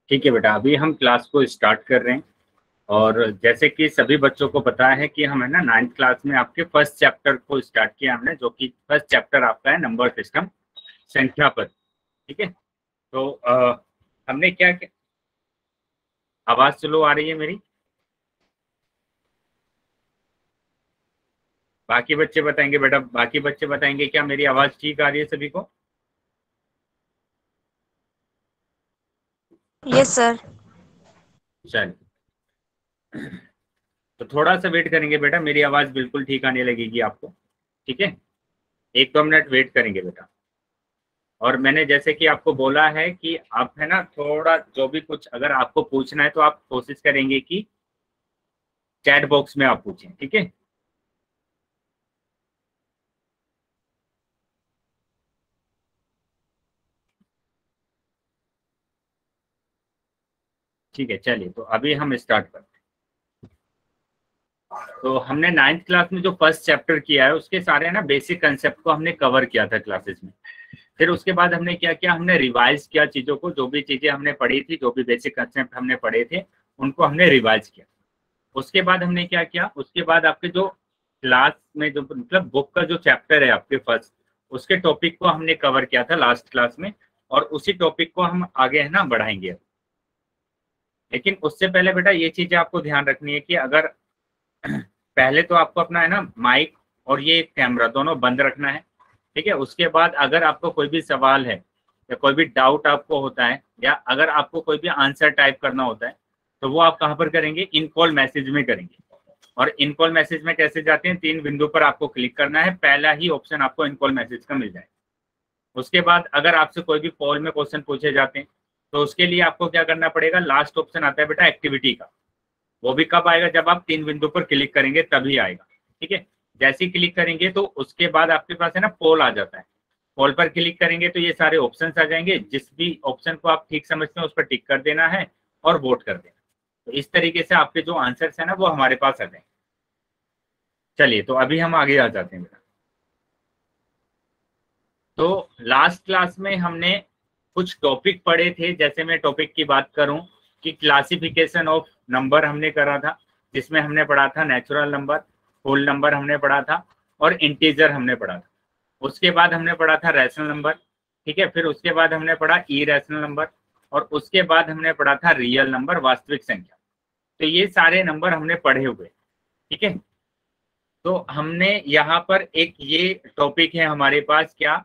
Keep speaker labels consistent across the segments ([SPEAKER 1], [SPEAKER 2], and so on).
[SPEAKER 1] ठीक है बेटा, अभी हम क्लास को स्टार्ट कर रहे हैं। और जैसे कि सभी बच्चों को पता है कि हम है ना 9th क्लास में आपके फर्स्ट चैप्टर को स्टार्ट किया हमने, जो कि फर्स्ट चैप्टर आपका है नंबर सिस्टम, संख्या पद। ठीक है, तो हमने क्या क्या आवाज स्लो आ रही है मेरी? बाकी बच्चे बताएंगे बेटा, बाकी बच्चे बताएंगे क्या मेरी आवाज ठीक आ रही है सभी को?
[SPEAKER 2] Yes sir.
[SPEAKER 1] चलिए, तो थोड़ा सा वेट करेंगे बेटा, मेरी आवाज बिल्कुल ठीक आने लगेगी आपको। ठीक है, 1-2 मिनट वेट करेंगे बेटा। और मैंने जैसे कि आपको बोला है कि आप है ना थोड़ा जो भी कुछ अगर आपको पूछना है तो आप कोशिश करेंगे कि चैट बॉक्स में आप पूछें। ठीक है, ठीक है, चलिए तो अभी हम स्टार्ट करते हैं। तो हमने 9th क्लास में जो फर्स्ट चैप्टर किया है उसके सारे ना बेसिक कंसेप्ट को हमने कवर किया था क्लासेस में। फिर उसके बाद हमने क्या किया, हमने रिवाइज किया चीज़ों को, जो भी चीज़ें हमने पढ़ी थी, जो भी बेसिक कंसेप्ट हमने पढ़े थे उनको हमने रिवाइज किया। उसके बाद हमने क्या किया, उसके बाद आपके जो क्लास में जो मतलब बुक का जो चैप्टर है आपके फर्स्ट, उसके टॉपिक को हमने कवर किया था लास्ट क्लास में, और उसी टॉपिक को हम आगे है ना बढ़ाएंगे। लेकिन उससे पहले बेटा ये चीजें आपको ध्यान रखनी है कि अगर पहले तो आपको अपना है ना माइक और ये कैमरा दोनों बंद रखना है। ठीक है, उसके बाद अगर आपको कोई भी सवाल है या कोई भी डाउट आपको होता है, या अगर आपको कोई भी आंसर टाइप करना होता है, तो वो आप कहाँ पर करेंगे, इन कॉल मैसेज में करेंगे। और इन कॉल मैसेज में कैसे जाते हैं, 3 बिंदु पर आपको क्लिक करना है, पहला ही ऑप्शन आपको इन कॉल मैसेज का मिल जाए। उसके बाद अगर आपसे कोई भी कॉल में क्वेश्चन पूछे जाते हैं तो उसके लिए आपको क्या करना पड़ेगा, लास्ट ऑप्शन आता है बेटा एक्टिविटी का। वो भी कब आएगा, जब आप 3 बिंदु पर क्लिक करेंगे तभी आएगा। ठीक है, जैसे ही क्लिक करेंगे तो उसके बाद आपके पास है ना पोल आ जाता है। पोल पर क्लिक करेंगे तो ये सारे ऑप्शंस आ जाएंगे, जिस भी ऑप्शन को आप ठीक समझते हैं उस पर टिक कर देना है और वोट कर देना। तो इस तरीके से आपके जो आंसर्स है ना वो हमारे पास आ जाएंगे। चलिए तो अभी हम आगे आ जाते हैं। तो लास्ट क्लास में हमने कुछ टॉपिक पढ़े थे। जैसे मैं टॉपिक की बात करूं कि क्लासिफिकेशन ऑफ नंबर हमने करा था, जिसमें हमने पढ़ा था नेचुरल नंबर, होल नंबर हमने पढ़ा था, और इंटीजर हमने पढ़ा था। उसके बाद हमने पढ़ा था रैशनल नंबर। ठीक है, फिर उसके बाद हमने पढ़ा इरेशनल नंबर, और उसके बाद हमने पढ़ा था रियल नंबर, वास्तविक संख्या। तो ये सारे नंबर हमने पढ़े हुए। ठीक है, तो हमने यहाँ पर एक ये टॉपिक है हमारे पास क्या,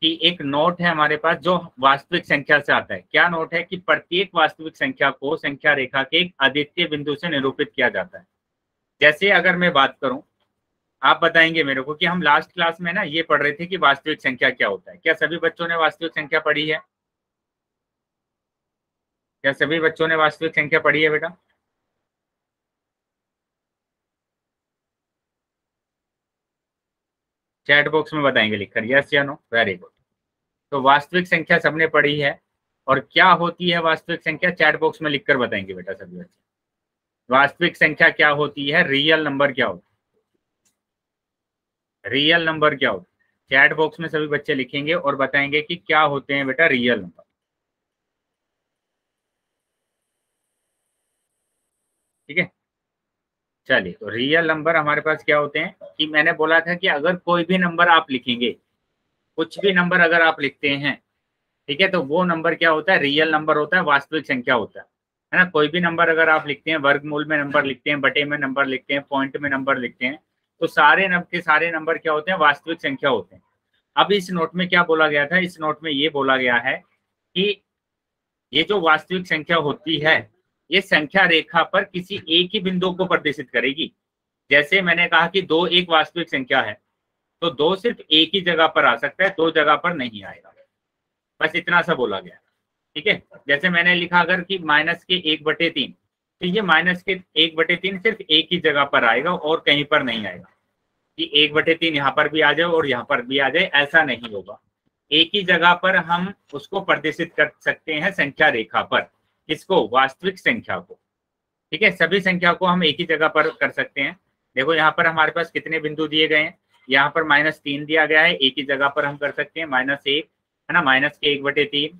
[SPEAKER 1] कि एक नोट है हमारे पास जो वास्तविक संख्या से आता है। क्या नोट है कि प्रत्येक वास्तविक संख्या को संख्या रेखा के एक अद्वितीय बिंदु से निरूपित किया जाता है। जैसे अगर मैं बात करूं, आप बताएंगे मेरे को कि हम लास्ट क्लास में ना ये पढ़ रहे थे कि वास्तविक संख्या क्या होता है। क्या सभी बच्चों ने वास्तविक संख्या पढ़ी है? क्या सभी बच्चों ने वास्तविक संख्या पढ़ी है बेटा? चैट बॉक्स में बताएंगे लिखकर यस या नो। Very good. तो वास्तविक संख्या सबने पढ़ी है। और क्या होती है वास्तविक संख्या, चैट बॉक्स में लिखकर बताएंगे बेटा सभी बच्चे। वास्तविक संख्या क्या होती है, रियल नंबर क्या होता है, रियल नंबर क्या होता है? चैट बॉक्स में सभी बच्चे लिखेंगे और बताएंगे कि क्या होते हैं बेटा रियल नंबर। ठीक है, चलिए तो रियल नंबर हमारे पास क्या होते हैं, कि मैंने बोला था कि अगर कोई भी नंबर आप लिखेंगे, कुछ भी नंबर अगर आप लिखते हैं, ठीक है, तो वो नंबर क्या होता है, रियल नंबर होता है, वास्तविक संख्या होता है ना। कोई भी नंबर अगर आप लिखते हैं, वर्गमूल में नंबर लिखते हैं, बटे में नंबर लिखते हैं, पॉइंट में नंबर लिखते हैं, तो सारे नंबर के सारे नंबर क्या होते हैं, वास्तविक संख्या होते हैं। अब इस नोट में क्या बोला गया था, इस नोट में ये बोला गया है कि ये जो वास्तविक संख्या होती है, ये संख्या रेखा पर किसी एक ही बिंदु को प्रदर्शित करेगी। जैसे मैंने कहा कि 2 एक वास्तविक संख्या है, तो 2 सिर्फ एक ही जगह पर आ सकता है, 2 जगह पर नहीं आएगा। बस इतना सा बोला गया। ठीक है, जैसे मैंने लिखा अगर कि माइनस के 1/3, तो ये माइनस के 1/3 सिर्फ एक ही जगह पर आएगा और कहीं पर नहीं आएगा। कि 1/3 यहाँ पर भी आ जाए और यहाँ पर भी आ जाए, ऐसा नहीं होगा। एक ही जगह पर हम उसको प्रदर्शित कर सकते हैं संख्या रेखा पर। किसको? वास्तविक संख्या को। ठीक है, सभी संख्या को हम एक ही जगह पर कर सकते हैं। देखो यहाँ पर हमारे पास कितने बिंदु दिए गए हैं, यहाँ पर -3 दिया गया है, एक ही जगह पर हम कर सकते हैं -1 है ना, -1/3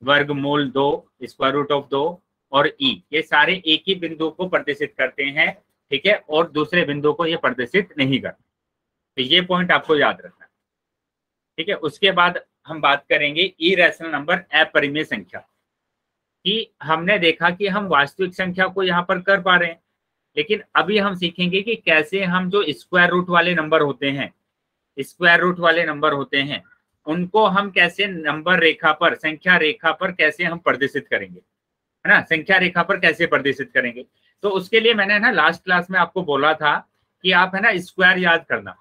[SPEAKER 1] वर्गमूल 2 √2 और ई, ये सारे एक ही बिंदु को प्रदर्शित करते हैं। ठीक है, और दूसरे बिंदु को ये प्रदर्शित नहीं करते। तो ये पॉइंट आपको याद रखना है। ठीक है, उसके बाद हम बात करेंगे इरेशनल नंबर, अपरिमेय संख्या, कि हमने देखा कि हम वास्तविक संख्या को यहाँ पर कर पा रहे हैं, लेकिन अभी हम सीखेंगे कि कैसे हम जो स्क्वायर रूट वाले नंबर होते हैं, स्क्वायर रूट वाले नंबर होते हैं, उनको हम कैसे नंबर रेखा पर, संख्या रेखा पर कैसे हम प्रदर्शित करेंगे, है ना, संख्या रेखा पर कैसे प्रदर्शित करेंगे। तो उसके लिए मैंने ना लास्ट क्लास में आपको बोला था कि आप है ना स्क्वायर याद करना,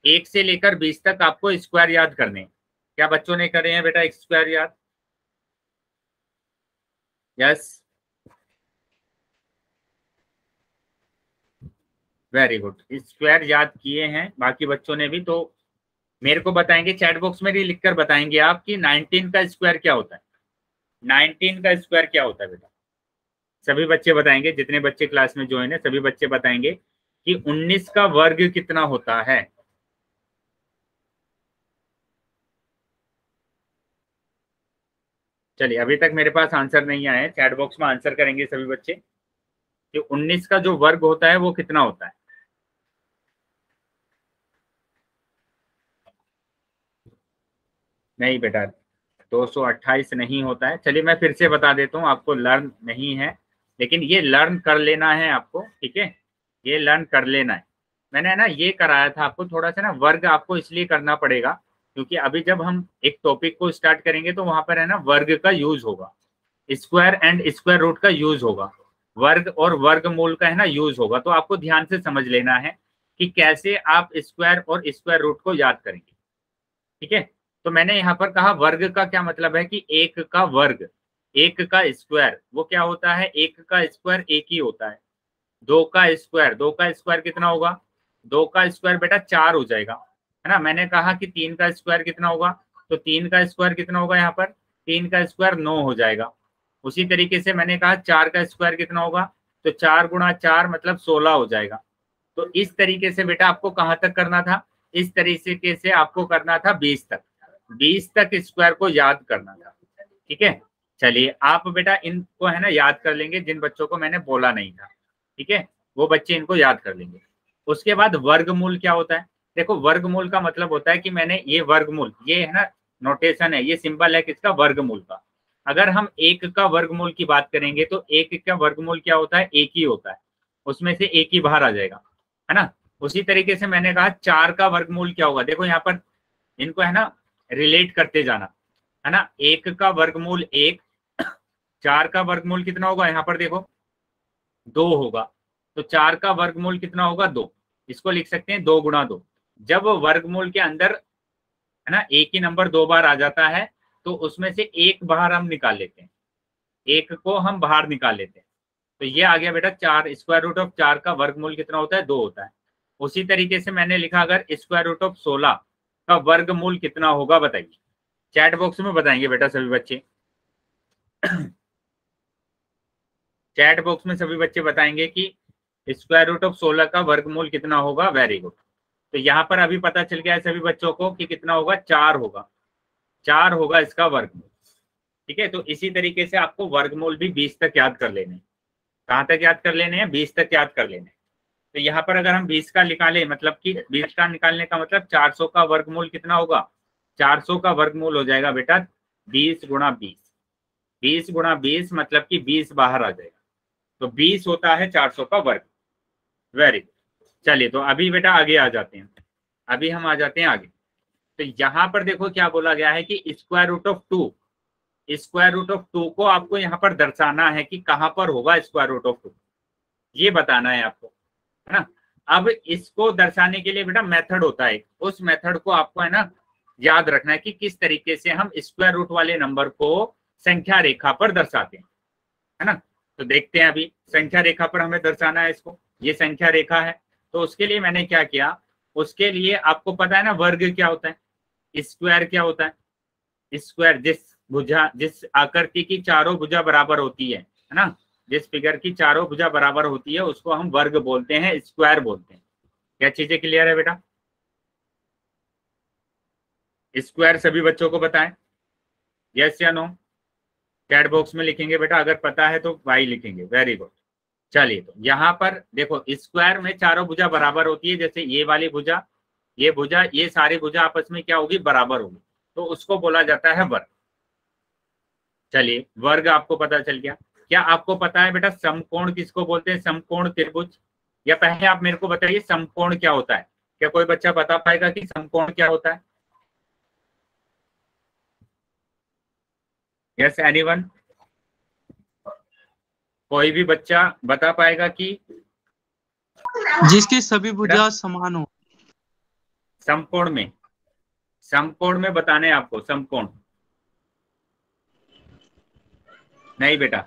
[SPEAKER 1] 1 से लेकर 20 तक आपको स्क्वायर याद करने। क्या बच्चों ने करे हैं बेटा स्क्वायर याद? यस, वेरी गुड, स्क्वायर याद किए हैं बाकी बच्चों ने भी। तो मेरे को बताएंगे, चैट बॉक्स में भी लिखकर बताएंगे आप कि 19 का स्क्वायर क्या होता है। 19 का स्क्वायर क्या होता है बेटा? सभी बच्चे बताएंगे, जितने बच्चे क्लास में ज्वाइन है सभी बच्चे बताएंगे कि 19 का वर्ग कितना होता है। चलिए, अभी तक मेरे पास आंसर नहीं आया है, चैट बॉक्स में आंसर करेंगे सभी बच्चे कि 19 का जो वर्ग होता है वो कितना होता है। नहीं बेटा, 228 नहीं होता है। चलिए मैं फिर से बता देता हूँ, आपको लर्न नहीं है, लेकिन ये लर्न कर लेना है आपको। ठीक है, ये लर्न कर लेना है। मैंने ना ये कराया था आपको, थोड़ा सा ना वर्ग आपको इसलिए करना पड़ेगा क्योंकि अभी जब हम एक टॉपिक को स्टार्ट करेंगे तो वहां पर है ना वर्ग का यूज होगा, स्क्वायर एंड स्क्वायर रूट का यूज होगा, वर्ग और वर्गमूल का है ना यूज होगा। तो आपको ध्यान से समझ लेना है कि कैसे आप स्क्वायर और स्क्वायर रूट को याद करेंगे। ठीक है, तो मैंने यहाँ पर कहा वर्ग का क्या मतलब है कि एक का वर्ग, एक का स्क्वायर वो क्या होता है, एक का स्क्वायर एक ही होता है। दो का स्क्वायर, दो का स्क्वायर कितना होगा, दो का स्क्वायर बेटा 4 हो जाएगा, है ना। मैंने कहा कि 3 का स्क्वायर कितना होगा, तो 3 का स्क्वायर कितना होगा, यहाँ पर 3 का स्क्वायर 9 हो जाएगा। उसी तरीके से मैंने कहा 4 का स्क्वायर कितना होगा, तो 4 गुणा 4 मतलब 16 हो जाएगा। तो इस तरीके से बेटा आपको कहाँ तक करना था, इस तरीके से आपको करना था 20 तक, 20 तक स्क्वायर को याद करना था। ठीक है, चलिए आप बेटा इनको है ना याद कर लेंगे, जिन बच्चों को मैंने बोला नहीं था। ठीक है, वो बच्चे इनको याद कर लेंगे। उसके बाद वर्गमूल क्या होता है, देखो वर्गमूल का मतलब होता है कि मैंने ये वर्गमूल, ये है ना नोटेशन है, ये सिंबल है किसका, वर्गमूल का। अगर हम एक का वर्गमूल की बात करेंगे तो एक का वर्गमूल क्या होता है, एक ही होता है, उसमें से एक ही बाहर आ जाएगा, है ना। उसी तरीके से मैंने कहा 4 का वर्गमूल क्या होगा, देखो यहाँ पर इनको है ना रिलेट करते जाना, है ना। एक का वर्गमूल 1, 4 का वर्गमूल कितना होगा, यहाँ पर देखो 2 होगा, तो 4 का वर्गमूल कितना होगा, 2। इसको लिख सकते हैं 2 गुणा 2। जब वर्गमूल के अंदर है ना एक ही नंबर 2 बार आ जाता है तो उसमें से एक बाहर हम निकाल लेते हैं, एक को हम बाहर निकाल लेते हैं। तो ये आ गया बेटा 4, स्क्वायर रूट ऑफ 4 का वर्गमूल कितना होता है, 2 होता है। उसी तरीके से मैंने लिखा अगर स्क्वायर रूट ऑफ 16 का वर्गमूल कितना होगा, बताइए। चैट बॉक्स में बताएंगे बेटा सभी बच्चे, चैट बॉक्स में सभी बच्चे बताएंगे कि स्क्वायर रूट ऑफ 16 का वर्गमूल कितना होगा। वेरी गुड, तो यहाँ पर अभी पता चल गया है सभी बच्चों को कि कितना होगा, 4 होगा, 4 होगा इसका वर्गमूल। ठीक है, तो इसी तरीके से आपको वर्गमूल भी 20 तक याद कर लेने हैं। कहाँ तक याद कर लेने हैं, 20 तक याद कर लेने हैं। तो यहाँ पर अगर हम 20 का निकालें, मतलब कि 20 का निकालने का मतलब 400 का वर्गमूल कितना होगा, 400 का वर्गमूल हो जाएगा बेटा 20 गुणा 20, 20 गुणा 20 मतलब कि 20 बाहर आ जाएगा, तो 20 होता है 400 का वर्ग। वेरी गुड, चलिए तो अभी बेटा आगे आ जाते हैं, अभी हम आ जाते हैं आगे। तो यहाँ पर देखो क्या बोला गया है कि square root of 2, square root of 2 को आपको यहाँ पर दर्शाना है कि कहाँ पर होगा स्क्वायर रूट ऑफ 2, ये बताना है आपको, है ना। अब इसको दर्शाने के लिए बेटा मेथड होता है, उस मेथड को आपको है ना याद रखना है कि किस तरीके से हम स्क्वायर रूट वाले नंबर को संख्या रेखा पर दर्शाते हैं, है ना। तो देखते हैं अभी संख्या रेखा पर हमें दर्शाना है इसको, ये संख्या रेखा है। तो उसके लिए मैंने क्या किया, उसके लिए आपको पता है ना वर्ग क्या होता है, स्क्वायर क्या होता है, स्क्वायर जिस आकृति की चारों भुजा बराबर होती है ना, जिस फिगर की चारों भुजा बराबर होती है उसको हम वर्ग बोलते हैं, स्क्वायर बोलते हैं। क्या चीजें क्लियर है बेटा? स्क्वायर सभी बच्चों को पता है? यस या नो? चैट बॉक्स में लिखेंगे बेटा, अगर पता है तो वाई लिखेंगे। Very good. चलिए, तो यहाँ पर देखो स्क्वायर में चारों भुजा बराबर होती है, जैसे ये वाली भुजा, ये भुजा, ये सारी भुजा आपस में क्या होगी? बराबर होगी, तो उसको बोला जाता है वर्ग। चलिए, वर्ग आपको पता चल गया। क्या आपको पता है बेटा समकोण किसको बोलते हैं? समकोण त्रिभुज। या पहले आप मेरे को बताइए समकोण क्या होता है? क्या कोई बच्चा बता पाएगा कि समकोण क्या होता है? Yes anyone? कोई भी बच्चा बता पाएगा कि
[SPEAKER 2] जिसकी सभी भुजा समान हो।
[SPEAKER 1] समकोण में, समकोण में बताने आपको समकोण। नहीं बेटा,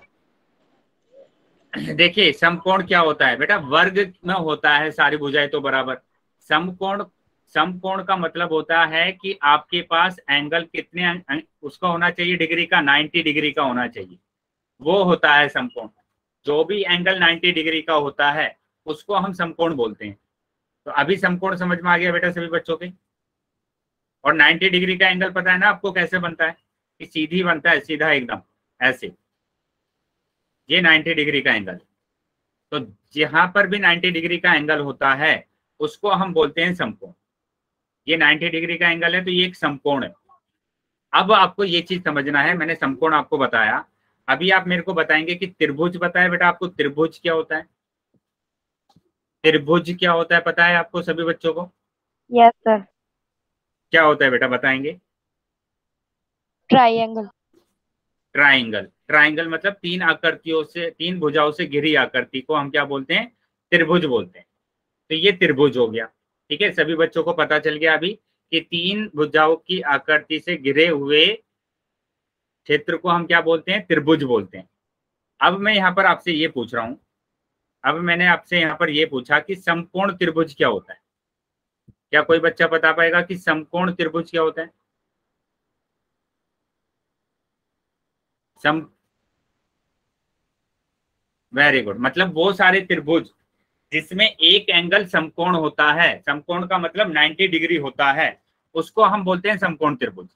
[SPEAKER 1] देखिए समकोण क्या होता है बेटा? वर्ग में होता है सारी भुजाएं तो बराबर। समकोण, समकोण का मतलब होता है कि आपके पास एंगल कितने उसका होना चाहिए? डिग्री का, 90 डिग्री का होना चाहिए, वो होता है समकोण। जो भी एंगल 90 डिग्री का होता है उसको हम समकोण बोलते हैं। तो अभी समकोण समझ में आ गया बेटा सभी बच्चों के? और 90 डिग्री का एंगल पता है ना आपको कैसे बनता है? कि सीधी बनता है, सीधा एकदम ऐसे, ये 90 डिग्री का एंगल। तो जहां पर भी 90 डिग्री का एंगल होता है उसको हम बोलते हैं समकोण। ये 90 डिग्री का एंगल है तो ये एक समकोण है। अब आपको ये चीज समझना है, मैंने समकोण आपको बताया, अभी आप मेरे को बताएंगे कि त्रिभुज बताए बेटा आपको? त्रिभुज क्या होता है? त्रिभुज क्या होता है पता है आपको सभी बच्चों को?
[SPEAKER 3] Yes sir.
[SPEAKER 1] क्या होता है बेटा बताएंगे?
[SPEAKER 3] ट्राइंगल।
[SPEAKER 1] ट्राइंगल। ट्राइंगल मतलब तीन आकृतियों से, तीन भुजाओं से घिरी आकृति को हम क्या बोलते हैं? त्रिभुज बोलते हैं। तो ये त्रिभुज हो गया। ठीक है, सभी बच्चों को पता चल गया अभी कि तीन भुजाओं की आकृति से घिरे हुए क्षेत्र को हम क्या बोलते हैं? त्रिभुज बोलते हैं। अब मैं यहाँ पर आपसे ये पूछ रहा हूं, अब मैंने आपसे यहाँ पर ये पूछा कि समकोण त्रिभुज क्या होता है? क्या कोई बच्चा बता पाएगा कि समकोण त्रिभुज क्या होता है? सम वेरी गुड, मतलब वो सारे त्रिभुज जिसमें एक एंगल समकोण होता है, समकोण का मतलब 90 डिग्री होता है, उसको हम बोलते हैं समकोण त्रिभुज।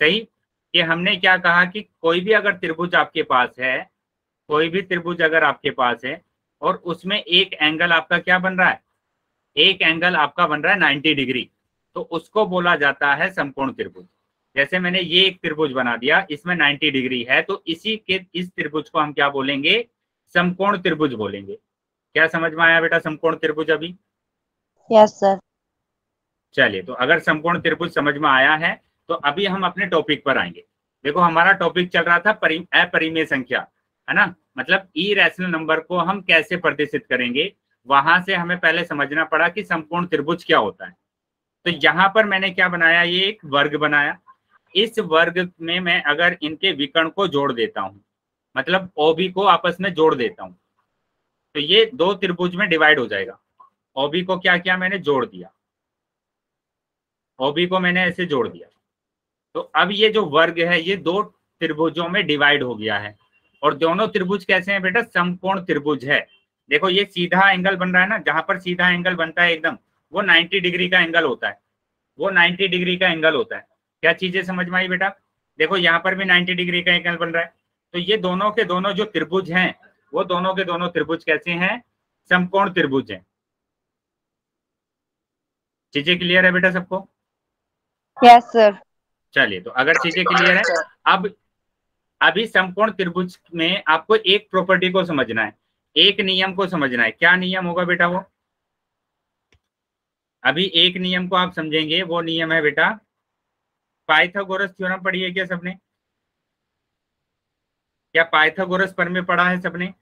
[SPEAKER 1] सही? कि हमने क्या कहा कि कोई भी अगर त्रिभुज आपके पास है, कोई भी त्रिभुज अगर आपके पास है और उसमें एक एंगल आपका क्या बन रहा है? एक एंगल आपका बन रहा है 90 डिग्री, तो उसको बोला जाता है समकोण त्रिभुज। जैसे मैंने ये एक त्रिभुज बना दिया, इसमें 90 डिग्री है, तो इसी के इस त्रिभुज को हम क्या बोलेंगे? समकोण त्रिभुज बोलेंगे। क्या समझ में आया बेटा समकोण त्रिभुज अभी?
[SPEAKER 3] Yes sir.
[SPEAKER 1] चलिए, तो अगर समकोण त्रिभुज समझ में आया है तो अभी हम अपने टॉपिक पर आएंगे। देखो हमारा टॉपिक चल रहा था अपरिमेय संख्या, है ना, मतलब इरेशनल नंबर को हम कैसे प्रदर्शित करेंगे। वहां से हमें पहले समझना पड़ा कि समकोण त्रिभुज क्या होता है। तो यहाँ पर मैंने क्या बनाया? ये एक वर्ग बनाया। इस वर्ग में मैं अगर इनके विकर्ण को जोड़ देता हूँ, मतलब ओबी को आपस में जोड़ देता हूँ, तो ये दो त्रिभुज में डिवाइड हो जाएगा। ओबी को क्या किया मैंने? जोड़ दिया। ओबी को मैंने ऐसे जोड़ दिया, तो अब ये जो वर्ग है ये दो त्रिभुजों में डिवाइड हो गया है। और दोनों त्रिभुज कैसे हैं बेटा? समकोण त्रिभुज है। देखो ये सीधा एंगल बन रहा है ना, जहां पर सीधा एंगल बनता है एकदम, वो 90 डिग्री का एंगल होता है, वो 90 डिग्री का एंगल होता है। क्या चीजें समझ में आई बेटा? देखो यहाँ पर भी 90 डिग्री का एंगल बन रहा है। तो ये दोनों के दोनों जो त्रिभुज हैं, वो दोनों के दोनों त्रिभुज कैसे हैं? समकोण त्रिभुज हैं। चीजें क्लियर है बेटा सबको?
[SPEAKER 3] Yes sir.
[SPEAKER 1] चलिए, तो अगर चीजें क्लियर है, अब अभी समकोण त्रिभुज में आपको एक प्रॉपर्टी को समझना है, एक नियम को समझना है। क्या नियम होगा बेटा वो? अभी एक नियम को आप समझेंगे, वो नियम है बेटा पाइथागोरस थ्योरम। पढ़ी है क्या सबने? क्या पाइथागोरस प्रमेय पढ़ा है सबने?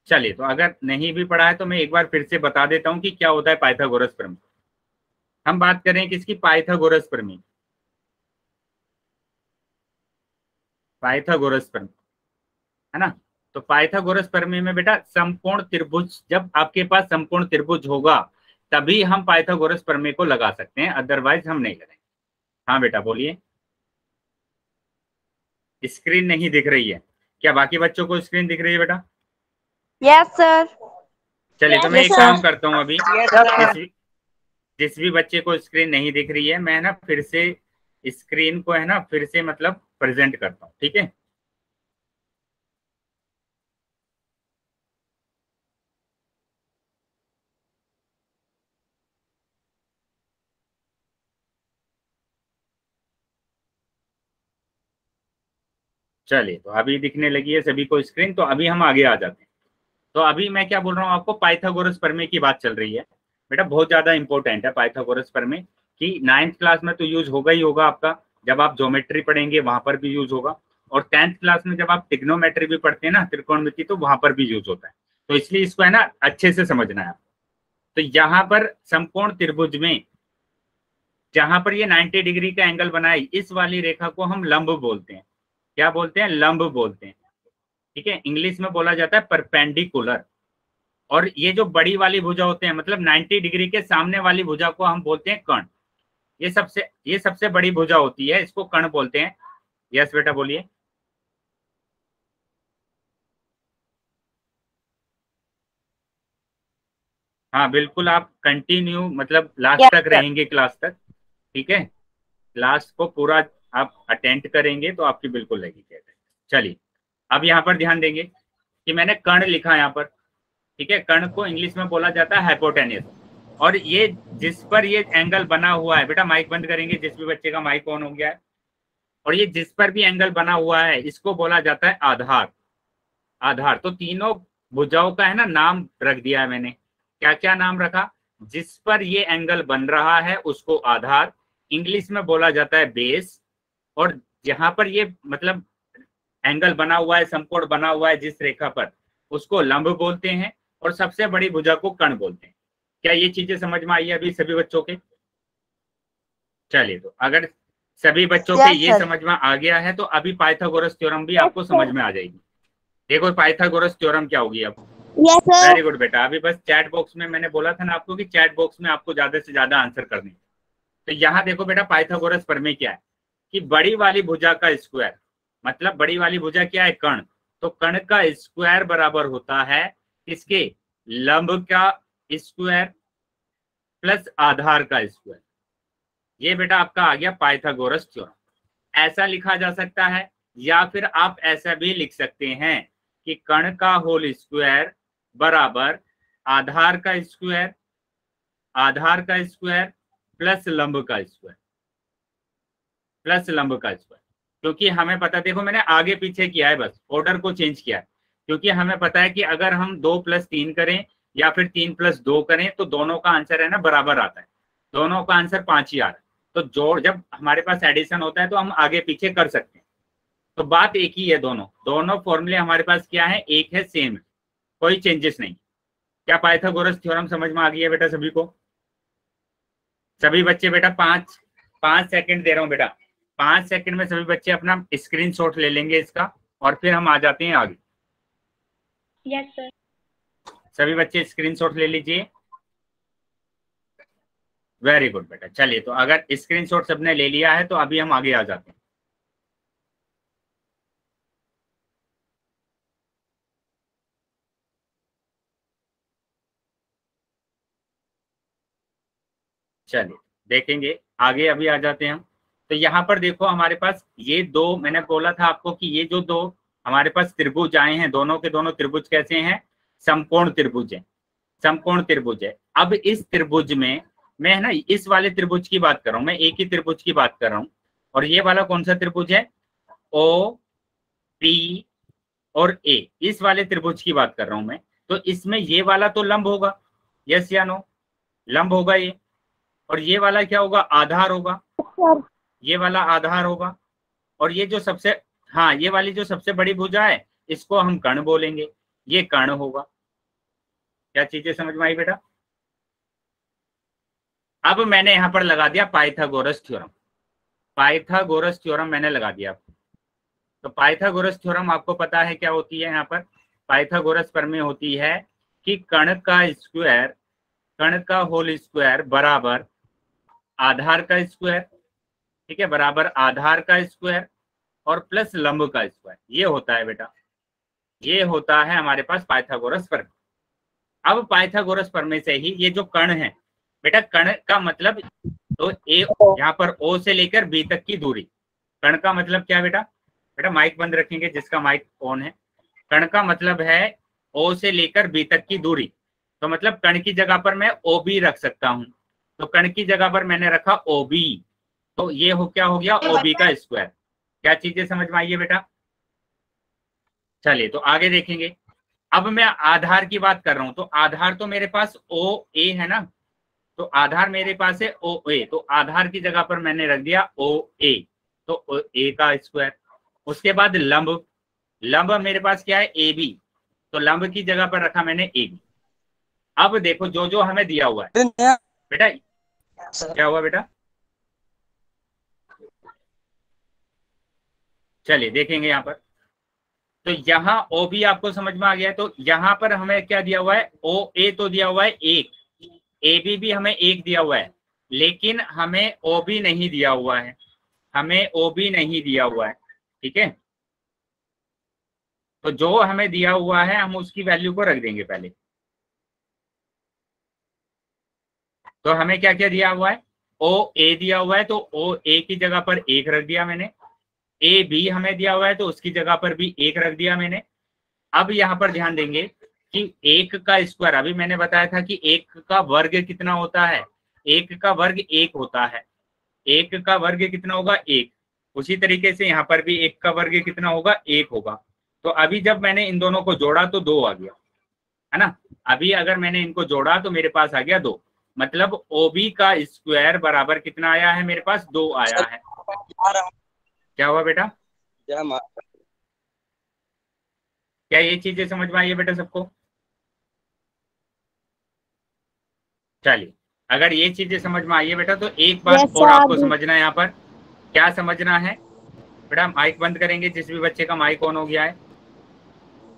[SPEAKER 1] चलिए, तो अगर नहीं भी पढ़ा है तो मैं एक बार फिर से बता देता हूं कि क्या होता है पाइथागोरस प्रमेय। हम बात करें किसकी? पाइथागोरस प्रमेय। पाइथागोरस प्रमेय, है ना। तो पाइथागोरस प्रमेय में बेटा समकोण त्रिभुज, जब आपके पास समकोण त्रिभुज होगा तभी हम पाइथागोरस प्रमेय को लगा सकते हैं, अदरवाइज हम नहीं लगाएंगे। हाँ बेटा बोलिए। स्क्रीन नहीं दिख रही है क्या? बाकी बच्चों को स्क्रीन दिख रही है बेटा?
[SPEAKER 3] Yes sir.
[SPEAKER 1] चलिए तो मैं
[SPEAKER 3] यस
[SPEAKER 1] एक
[SPEAKER 3] सर।
[SPEAKER 1] काम करता हूँ अभी, जिस भी बच्चे को स्क्रीन नहीं दिख रही है मैं ना फिर से स्क्रीन को है ना फिर से मतलब प्रेजेंट करता हूँ, ठीक है? चलिए तो अभी दिखने लगी है सभी को स्क्रीन, तो अभी हम आगे आ जाते हैं। तो अभी मैं क्या बोल रहा हूँ आपको, पाइथागोरस प्रमेय की बात चल रही है बेटा। बहुत ज्यादा इंपॉर्टेंट है पाइथागोरस प्रमेय कि 9th क्लास में तो यूज होगा ही होगा आपका, जब आप ज्योमेट्री पढ़ेंगे वहां पर भी यूज होगा, और 10th क्लास में जब आप ट्रिग्नोमेट्री भी पढ़ते हैं ना, त्रिकोणमिति, तो वहां पर भी यूज होता है। तो इसलिए इसको है ना अच्छे से समझना है। तो यहाँ पर समकोण त्रिभुज में जहां पर ये 90 डिग्री का एंगल बना है, इस वाली रेखा को हम लंब बोलते हैं। क्या बोलते हैं? लंब बोलते हैं, ठीक है? इंग्लिश में बोला जाता है परपेंडिकुलर। और ये जो बड़ी वाली भुजा होते हैं, मतलब 90 डिग्री के सामने वाली भुजा को हम बोलते हैं कर्ण। ये सबसे बड़ी भुजा होती है, इसको कर्ण बोलते हैं। यस बेटा बोलिए। हाँ बिल्कुल, आप कंटिन्यू मतलब लास्ट
[SPEAKER 3] यस
[SPEAKER 1] तक
[SPEAKER 3] सर।
[SPEAKER 1] रहेंगे क्लास तक, ठीक है? क्लास को पूरा आप अटेंड करेंगे तो आपकी बिल्कुल लगेगी। चलिए अब यहाँ पर ध्यान देंगे कि मैंने कर्ण लिखा यहाँ पर, ठीक है? कर्ण को इंग्लिश में बोला जाता है हाइपोटेन्यूस। और ये जिस पर ये एंगल बना हुआ है, बेटा माइक बंद करेंगे जिस भी बच्चे का माइक ऑन हो गया है। और ये जिस पर भी एंगल बना हुआ है इसको बोला जाता है आधार। आधार तो तीनों भुजाओं का है ना नाम रख दिया है मैंने। क्या क्या नाम रखा? जिस पर ये एंगल बन रहा है उसको आधार, इंग्लिश में बोला जाता है बेस। और जहां पर ये मतलब एंगल बना हुआ है, समकोण बना हुआ है जिस रेखा पर, उसको लंब बोलते हैं। और सबसे बड़ी भुजा को कर्ण बोलते हैं। क्या ये चीजें समझ में आई है अभी सभी बच्चों के? चलिए तो अगर सभी बच्चों के
[SPEAKER 3] यस
[SPEAKER 1] ये
[SPEAKER 3] सर।
[SPEAKER 1] समझ में आ गया है तो अभी पाइथागोरस थ्योरम भी आपको समझ में आ जाएगी। देखो पाइथागोरस थ्योरम क्या होगी अब।
[SPEAKER 3] Yes sir.
[SPEAKER 1] वेरी गुड बेटा। अभी बस चैट बॉक्स में मैंने बोला था ना आपको कि चैट बॉक्स में आपको ज्यादा से ज्यादा आंसर करने। तो यहाँ देखो बेटा पाइथागोरस प्रमेय क्या है कि बड़ी वाली भुजा का स्क्वायर, मतलब बड़ी वाली भुजा क्या है? कर्ण। तो कर्ण का स्क्वायर बराबर होता है किसके? लंब का स्क्वायर प्लस आधार का स्क्वायर। ये बेटा आपका आ गया पाइथागोरस थ्योरम। ऐसा लिखा जा सकता है, या फिर आप ऐसा भी लिख सकते हैं कि कर्ण का होल स्क्वायर बराबर आधार का स्क्वायर, आधार का स्क्वायर प्लस लंब का स्क्वायर, प्लस लंब का स्क्वायर। क्योंकि हमें पता, देखो मैंने आगे पीछे किया है, बस ऑर्डर को चेंज किया है। क्योंकि हमें पता है कि अगर हम 2+3 करें या फिर 3+2 करें तो दोनों का आंसर है ना बराबर आता है। दोनों का आंसर 5 ही आ रहा है। तो जोड़, जब हमारे पास एडिशन होता है तो हम आगे पीछे कर सकते हैं। तो बात एक ही है, दोनों दोनों फॉर्मूले हमारे पास क्या है? एक है, सेम है, कोई चेंजेस नहीं। क्या पाइथागोरस थ्योरम समझ में आ गई है बेटा सभी को? सभी बच्चे बेटा 5 सेकंड दे रहा हूँ बेटा, 5 सेकंड में सभी बच्चे अपना स्क्रीनशॉट ले लेंगे इसका, और फिर हम आ जाते हैं आगे।
[SPEAKER 3] Yes sir.
[SPEAKER 1] सभी बच्चे स्क्रीनशॉट ले लीजिए। वेरी गुड बेटा। चलिए तो अगर स्क्रीनशॉट सबने ले लिया है तो अभी हम आगे आ जाते हैं। चलिए देखेंगे आगे, अभी आ जाते हैं हम। तो यहाँ पर देखो हमारे पास ये दो, मैंने बोला था आपको कि ये जो दो हमारे पास त्रिभुज आए हैं, दोनों के दोनों त्रिभुज कैसे हैं? समकोण त्रिभुज है, समकोण त्रिभुज है। अब इस त्रिभुज में मैं है ना इस वाले त्रिभुज की बात कर रहा हूँ, मैं एक ही त्रिभुज की बात कर रहा हूँ। और ये वाला कौन सा त्रिभुज है? ओ पी और ए, इस वाले त्रिभुज की बात कर रहा हूं मैं। तो इसमें ये वाला तो लंब होगा, यस या नो? लंब होगा ये। और ये वाला क्या होगा? आधार होगा।
[SPEAKER 3] सर।
[SPEAKER 1] ये वाला आधार होगा। और ये जो सबसे, हाँ ये वाली जो सबसे बड़ी भुजा है इसको हम कर्ण बोलेंगे, ये कर्ण होगा। क्या चीजें समझ में आई बेटा? अब मैंने यहां पर लगा दिया पाइथागोरस थ्योरम। पाइथागोरस थ्योरम मैंने लगा दिया। तो पाइथागोरस थ्योरम आपको पता है क्या होती है? यहाँ पर पाइथागोरस प्रमेय होती है कि कर्ण का स्क्वायर, कर्ण का होल स्क्वायर बराबर आधार का स्क्वायर, ठीक है, बराबर आधार का स्क्वायर और प्लस लंब का स्क्वायर, ये होता है बेटा, ये होता है हमारे पास पाइथागोरस प्रमेय। अब पाइथागोरस प्रमेय से ही ये जो कण है बेटा, कण का मतलब तो ए, यहाँ पर ओ से लेकर बी तक की दूरी, कण का मतलब क्या बेटा, बेटा माइक बंद रखेंगे जिसका माइक ऑन है। कण का मतलब है ओ से लेकर बी तक की दूरी, तो मतलब कण की जगह पर मैं ओ बी रख सकता हूं, तो कण की जगह पर मैंने रखा ओ बी, तो ये क्या हो गया, ओ बी का स्क्वायर। क्या चीजें समझ में आई है बेटा? चलिए तो आगे देखेंगे। अब मैं आधार की बात कर रहा हूं, तो आधार तो मेरे पास ओ ए है ना, तो आधार मेरे पास है ओ ए, तो आधार की जगह पर मैंने रख दिया ओ ए, तो ओ ए का स्क्वायर। उसके बाद लंब, लंब मेरे पास क्या है ए बी, तो लंब की जगह पर रखा मैंने ए बी। अब देखो जो जो हमें दिया हुआ है बेटा, क्या हुआ बेटा, चलिए देखेंगे यहाँ पर। तो यहाँ ओ बी आपको समझ में आ गया, तो यहाँ पर हमें क्या दिया हुआ है, ओ ए तो दिया हुआ है एक, ए बी भी हमें एक दिया हुआ है, लेकिन हमें ओ बी नहीं दिया हुआ है, हमें ओ बी नहीं दिया हुआ है, ठीक है। तो जो हमें दिया हुआ है हम उसकी वैल्यू को रख देंगे पहले। तो हमें क्या क्या दिया हुआ है, ओ ए दिया हुआ है, तो ओ ए की जगह पर एक रख दिया मैंने, ए बी हमें दिया हुआ है तो उसकी जगह पर भी एक रख दिया मैंने। अब यहाँ पर ध्यान देंगे कि एक का स्क्वायर, अभी मैंने बताया था कि एक का वर्ग कितना होता है, एक का वर्ग एक होता है, एक का वर्ग कितना होगा, एक। उसी तरीके से यहाँ पर भी एक का वर्ग कितना होगा, एक होगा। तो अभी जब मैंने इन दोनों को जोड़ा तो दो आ गया, है ना। अभी अगर मैंने इनको जोड़ा तो मेरे पास आ गया दो, मतलब ओबी का स्क्वायर बराबर कितना आया है, मेरे पास दो आया है। क्या हुआ बेटा, क्या ये चीजें समझ में आई है बेटा सबको? चलिए, अगर ये चीजें समझ में आई है बेटा, तो एक बात और आपको समझना है। यहाँ पर क्या समझना है बेटा, माइक बंद करेंगे जिस भी बच्चे का माइक ऑन हो गया है,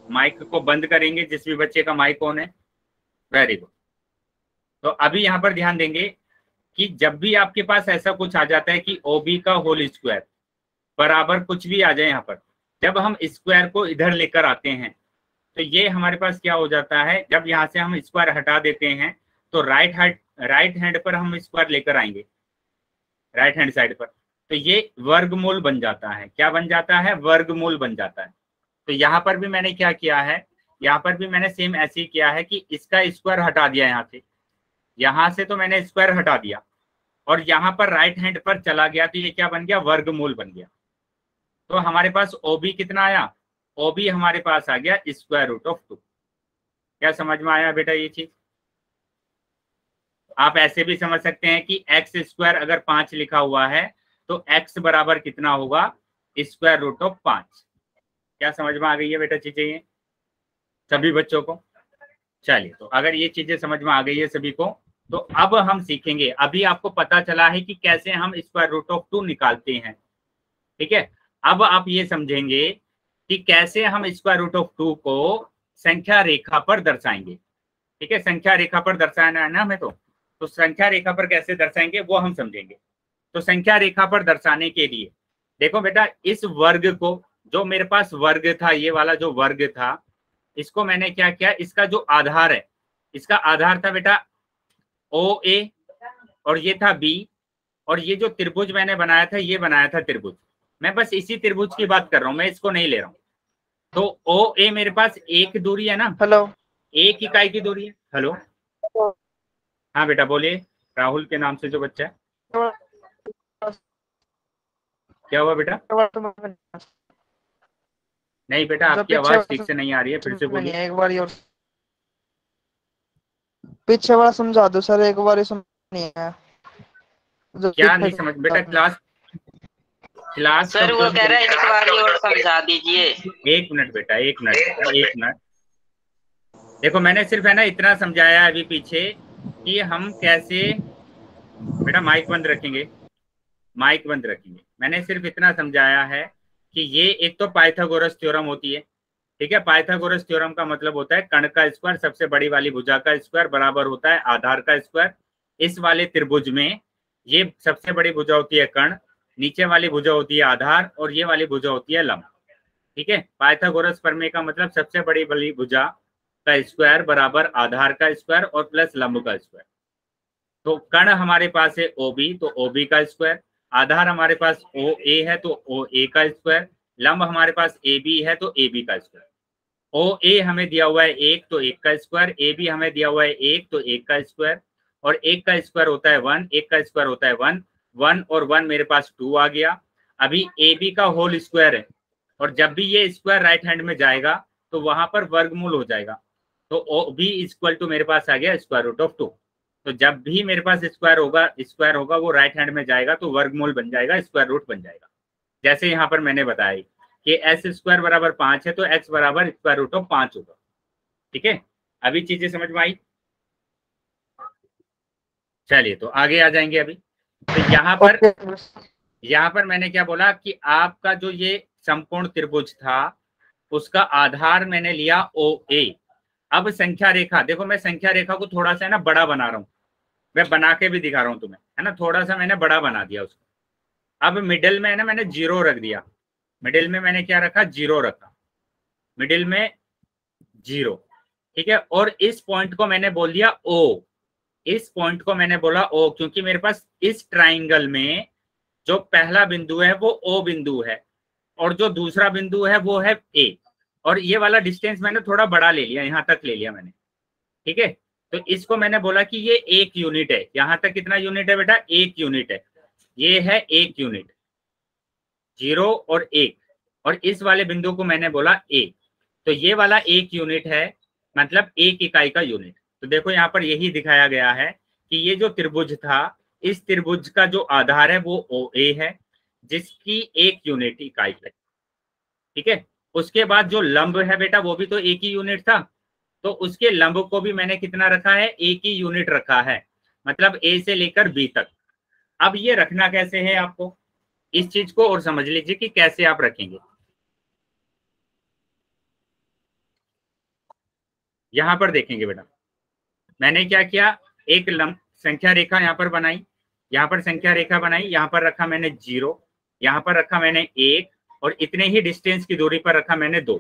[SPEAKER 1] माइक को बंद करेंगे जिस भी बच्चे का माइक ऑन है। Very good. तो अभी यहाँ पर ध्यान देंगे कि जब भी आपके पास ऐसा कुछ आ जाता है कि ओबी का होल स्क्वायर बराबर कुछ भी आ जाए, यहाँ पर जब हम स्क्वायर को इधर लेकर आते हैं तो ये हमारे पास क्या हो जाता है, जब यहाँ से हम स्क्वायर हटा देते हैं तो राइट हैंड पर हम स्क्वायर लेकर आएंगे, राइट हैंड साइड पर, तो ये वर्गमूल बन जाता है। क्या बन जाता है, वर्गमूल बन जाता है। तो यहाँ पर भी मैंने क्या किया है, यहाँ पर भी मैंने सेम ऐसे ही किया है कि इसका स्क्वायर हटा दिया, यहाँ से तो मैंने स्क्वायर हटा दिया और यहाँ पर राइट हैंड पर चला गया, तो ये क्या बन गया, वर्गमूल बन गया। तो हमारे पास ओबी कितना आया, ओबी हमारे पास आ गया स्क्वायर रूट ऑफ 2। क्या समझ में आया बेटा ये चीज? आप ऐसे भी समझ सकते हैं कि एक्स स्क्वायर अगर 5 लिखा हुआ है तो एक्स बराबर कितना होगा, स्क्वायर रूट ऑफ 5। क्या समझ में आ गई है बेटा चीजें ये सभी बच्चों को? चलिए, तो अगर ये चीजें समझ में आ गई है सभी को, तो अब हम सीखेंगे। अभी आपको पता चला है कि कैसे हम स्क्वायर रूट ऑफ 2 निकालते हैं, ठीक है। अब आप ये समझेंगे कि कैसे हम स्क्वायर रूट ऑफ 2 को संख्या रेखा पर दर्शाएंगे, ठीक है। संख्या रेखा पर दर्शाना है ना हमें, तो संख्या रेखा पर कैसे दर्शाएंगे वो हम समझेंगे। तो संख्या रेखा पर दर्शाने के लिए देखो बेटा, इस वर्ग को, जो मेरे पास वर्ग था, ये वाला जो वर्ग था, इसको मैंने क्या किया, इसका जो आधार है, इसका आधार था बेटा ओ ए और ये था बी, और ये जो त्रिभुज मैंने बनाया था, ये बनाया था त्रिभुज। मैं बस इसी त्रिभुज की बात कर रहा हूँ, मैं इसको नहीं ले रहा हूँ। तो ओ ए मेरे पास एक दूरी है ना,
[SPEAKER 2] हेलो,
[SPEAKER 1] एक इकाई की दूरी है। हेलो, हाँ बेटा बोलिए, राहुल के नाम से जो बच्चा है, क्या हुआ बेटा? नहीं बेटा, आपकी आवाज ठीक से नहीं आ रही है, फिर से बोलिए।
[SPEAKER 2] एक बार और पीछे वाला समझा दो सर, एक बार सुनिए।
[SPEAKER 1] क्या नहीं समझ बेटा, क्लास
[SPEAKER 4] सर वो कह रहा है एक बार और समझा दीजिए।
[SPEAKER 1] एक मिनट बेटा, एक मिनट। देखो मैंने सिर्फ है ना इतना समझाया अभी पीछे कि हम कैसे, बेटा माइक बंद रखेंगे, माइक बंद रखेंगे। मैंने सिर्फ इतना समझाया है कि ये एक तो पाइथागोरस थ्योरम होती है, ठीक है। पाइथागोरस थ्योरम का मतलब होता है कण का स्क्वायर, सबसे बड़ी वाली भुजा का स्क्वायर बराबर होता है आधार का स्क्वायर। इस वाले त्रिभुज में ये सबसे बड़ी भुजा होती है कण, नीचे वाली भुजा होती है आधार और ये वाली भुजा होती है लंब। ठीक है, पाइथागोरस प्रमेय का मतलब सबसे बड़ी भुजा का स्क्वायर बराबर आधार का स्क्वायर और प्लस लंब का स्क्वायर। तो कर्ण हमारे पास है OB, तो OB का स्क्वायर, आधार हमारे पास OA है तो OA का स्क्वायर, लंब हमारे पास AB है तो AB का स्क्वायर। OA हमें दिया हुआ है 1 तो 1 का स्क्वायर, AB हमें दिया हुआ है 1 तो 1 का स्क्वायर, और 1 का स्क्वायर होता है 1, 1 का स्क्वायर होता है 1, 1 और 1 मेरे पास 2 आ गया। अभी AB का होल स्क्वायर है, और जब भी ये स्क्वायर राइट हैंड में जाएगा तो वहां पर वर्गमूल हो जाएगा, तो OB इक्वल टू मेरे पास आ गया स्क्वायर रूट ऑफ 2। तो जब भी मेरे पास स्क्वायर होगा वो राइट हैंड में जाएगा तो वर्गमूल बन जाएगा, स्क्वायर रूट बन जाएगा। जैसे यहाँ पर मैंने बताया कि s स्क्वायर बराबर 5 है तो x बराबर स्क्वायर रूट ऑफ 5 होगा। ठीक है, अभी चीजें समझ में आई। चलिए तो आगे आ जाएंगे। अभी तो यहाँ पर मैंने क्या बोला कि आपका जो ये समकोण त्रिभुज था उसका आधार मैंने लिया OA। अब संख्या रेखा देखो, मैं संख्या रेखा को थोड़ा सा ना बड़ा बना रहा हूँ, मैं बना के भी दिखा रहा हूँ तुम्हें, है ना, थोड़ा सा मैंने बड़ा बना दिया उसको। अब मिडिल में ना मैंने 0 रख दिया, मिडिल में मैंने क्या रखा, 0 रखा, मिडिल में 0। ठीक है, और इस पॉइंट को मैंने बोल दिया O, इस पॉइंट को मैंने बोला O क्योंकि मेरे पास इस ट्राइंगल में जो पहला बिंदु है वो O बिंदु है और जो दूसरा बिंदु है वो है A, और ये वाला डिस्टेंस मैंने थोड़ा बड़ा ले लिया, यहाँ तक ले लिया मैंने। ठीक है, तो इसको मैंने बोला कि ये 1 यूनिट है। यहाँ तक कितना यूनिट है बेटा, 1 यूनिट है, ये है 1 यूनिट, 0 और 1, और इस वाले बिंदु को मैंने बोला A, तो ये वाला 1 यूनिट है, मतलब 1 इकाई का यूनिट। तो देखो यहाँ पर यही दिखाया गया है कि ये जो त्रिभुज था, इस त्रिभुज का जो आधार है वो OA है जिसकी 1 यूनिट इकाई है। ठीक है, उसके बाद जो लंब है बेटा वो भी तो 1 ही यूनिट था, तो उसके लंब को भी मैंने कितना रखा है, 1 ही यूनिट रखा है, मतलब A से लेकर B तक। अब ये रखना कैसे है आपको, इस चीज को और समझ लीजिए कि कैसे आप रखेंगे। यहां पर देखेंगे बेटा, मैंने क्या किया, एक लंब संख्या रेखा यहाँ पर बनाई, यहाँ पर संख्या रेखा बनाई, यहाँ पर रखा मैंने 0, यहाँ पर रखा मैंने 1, और इतने ही डिस्टेंस की दूरी पर रखा मैंने 2।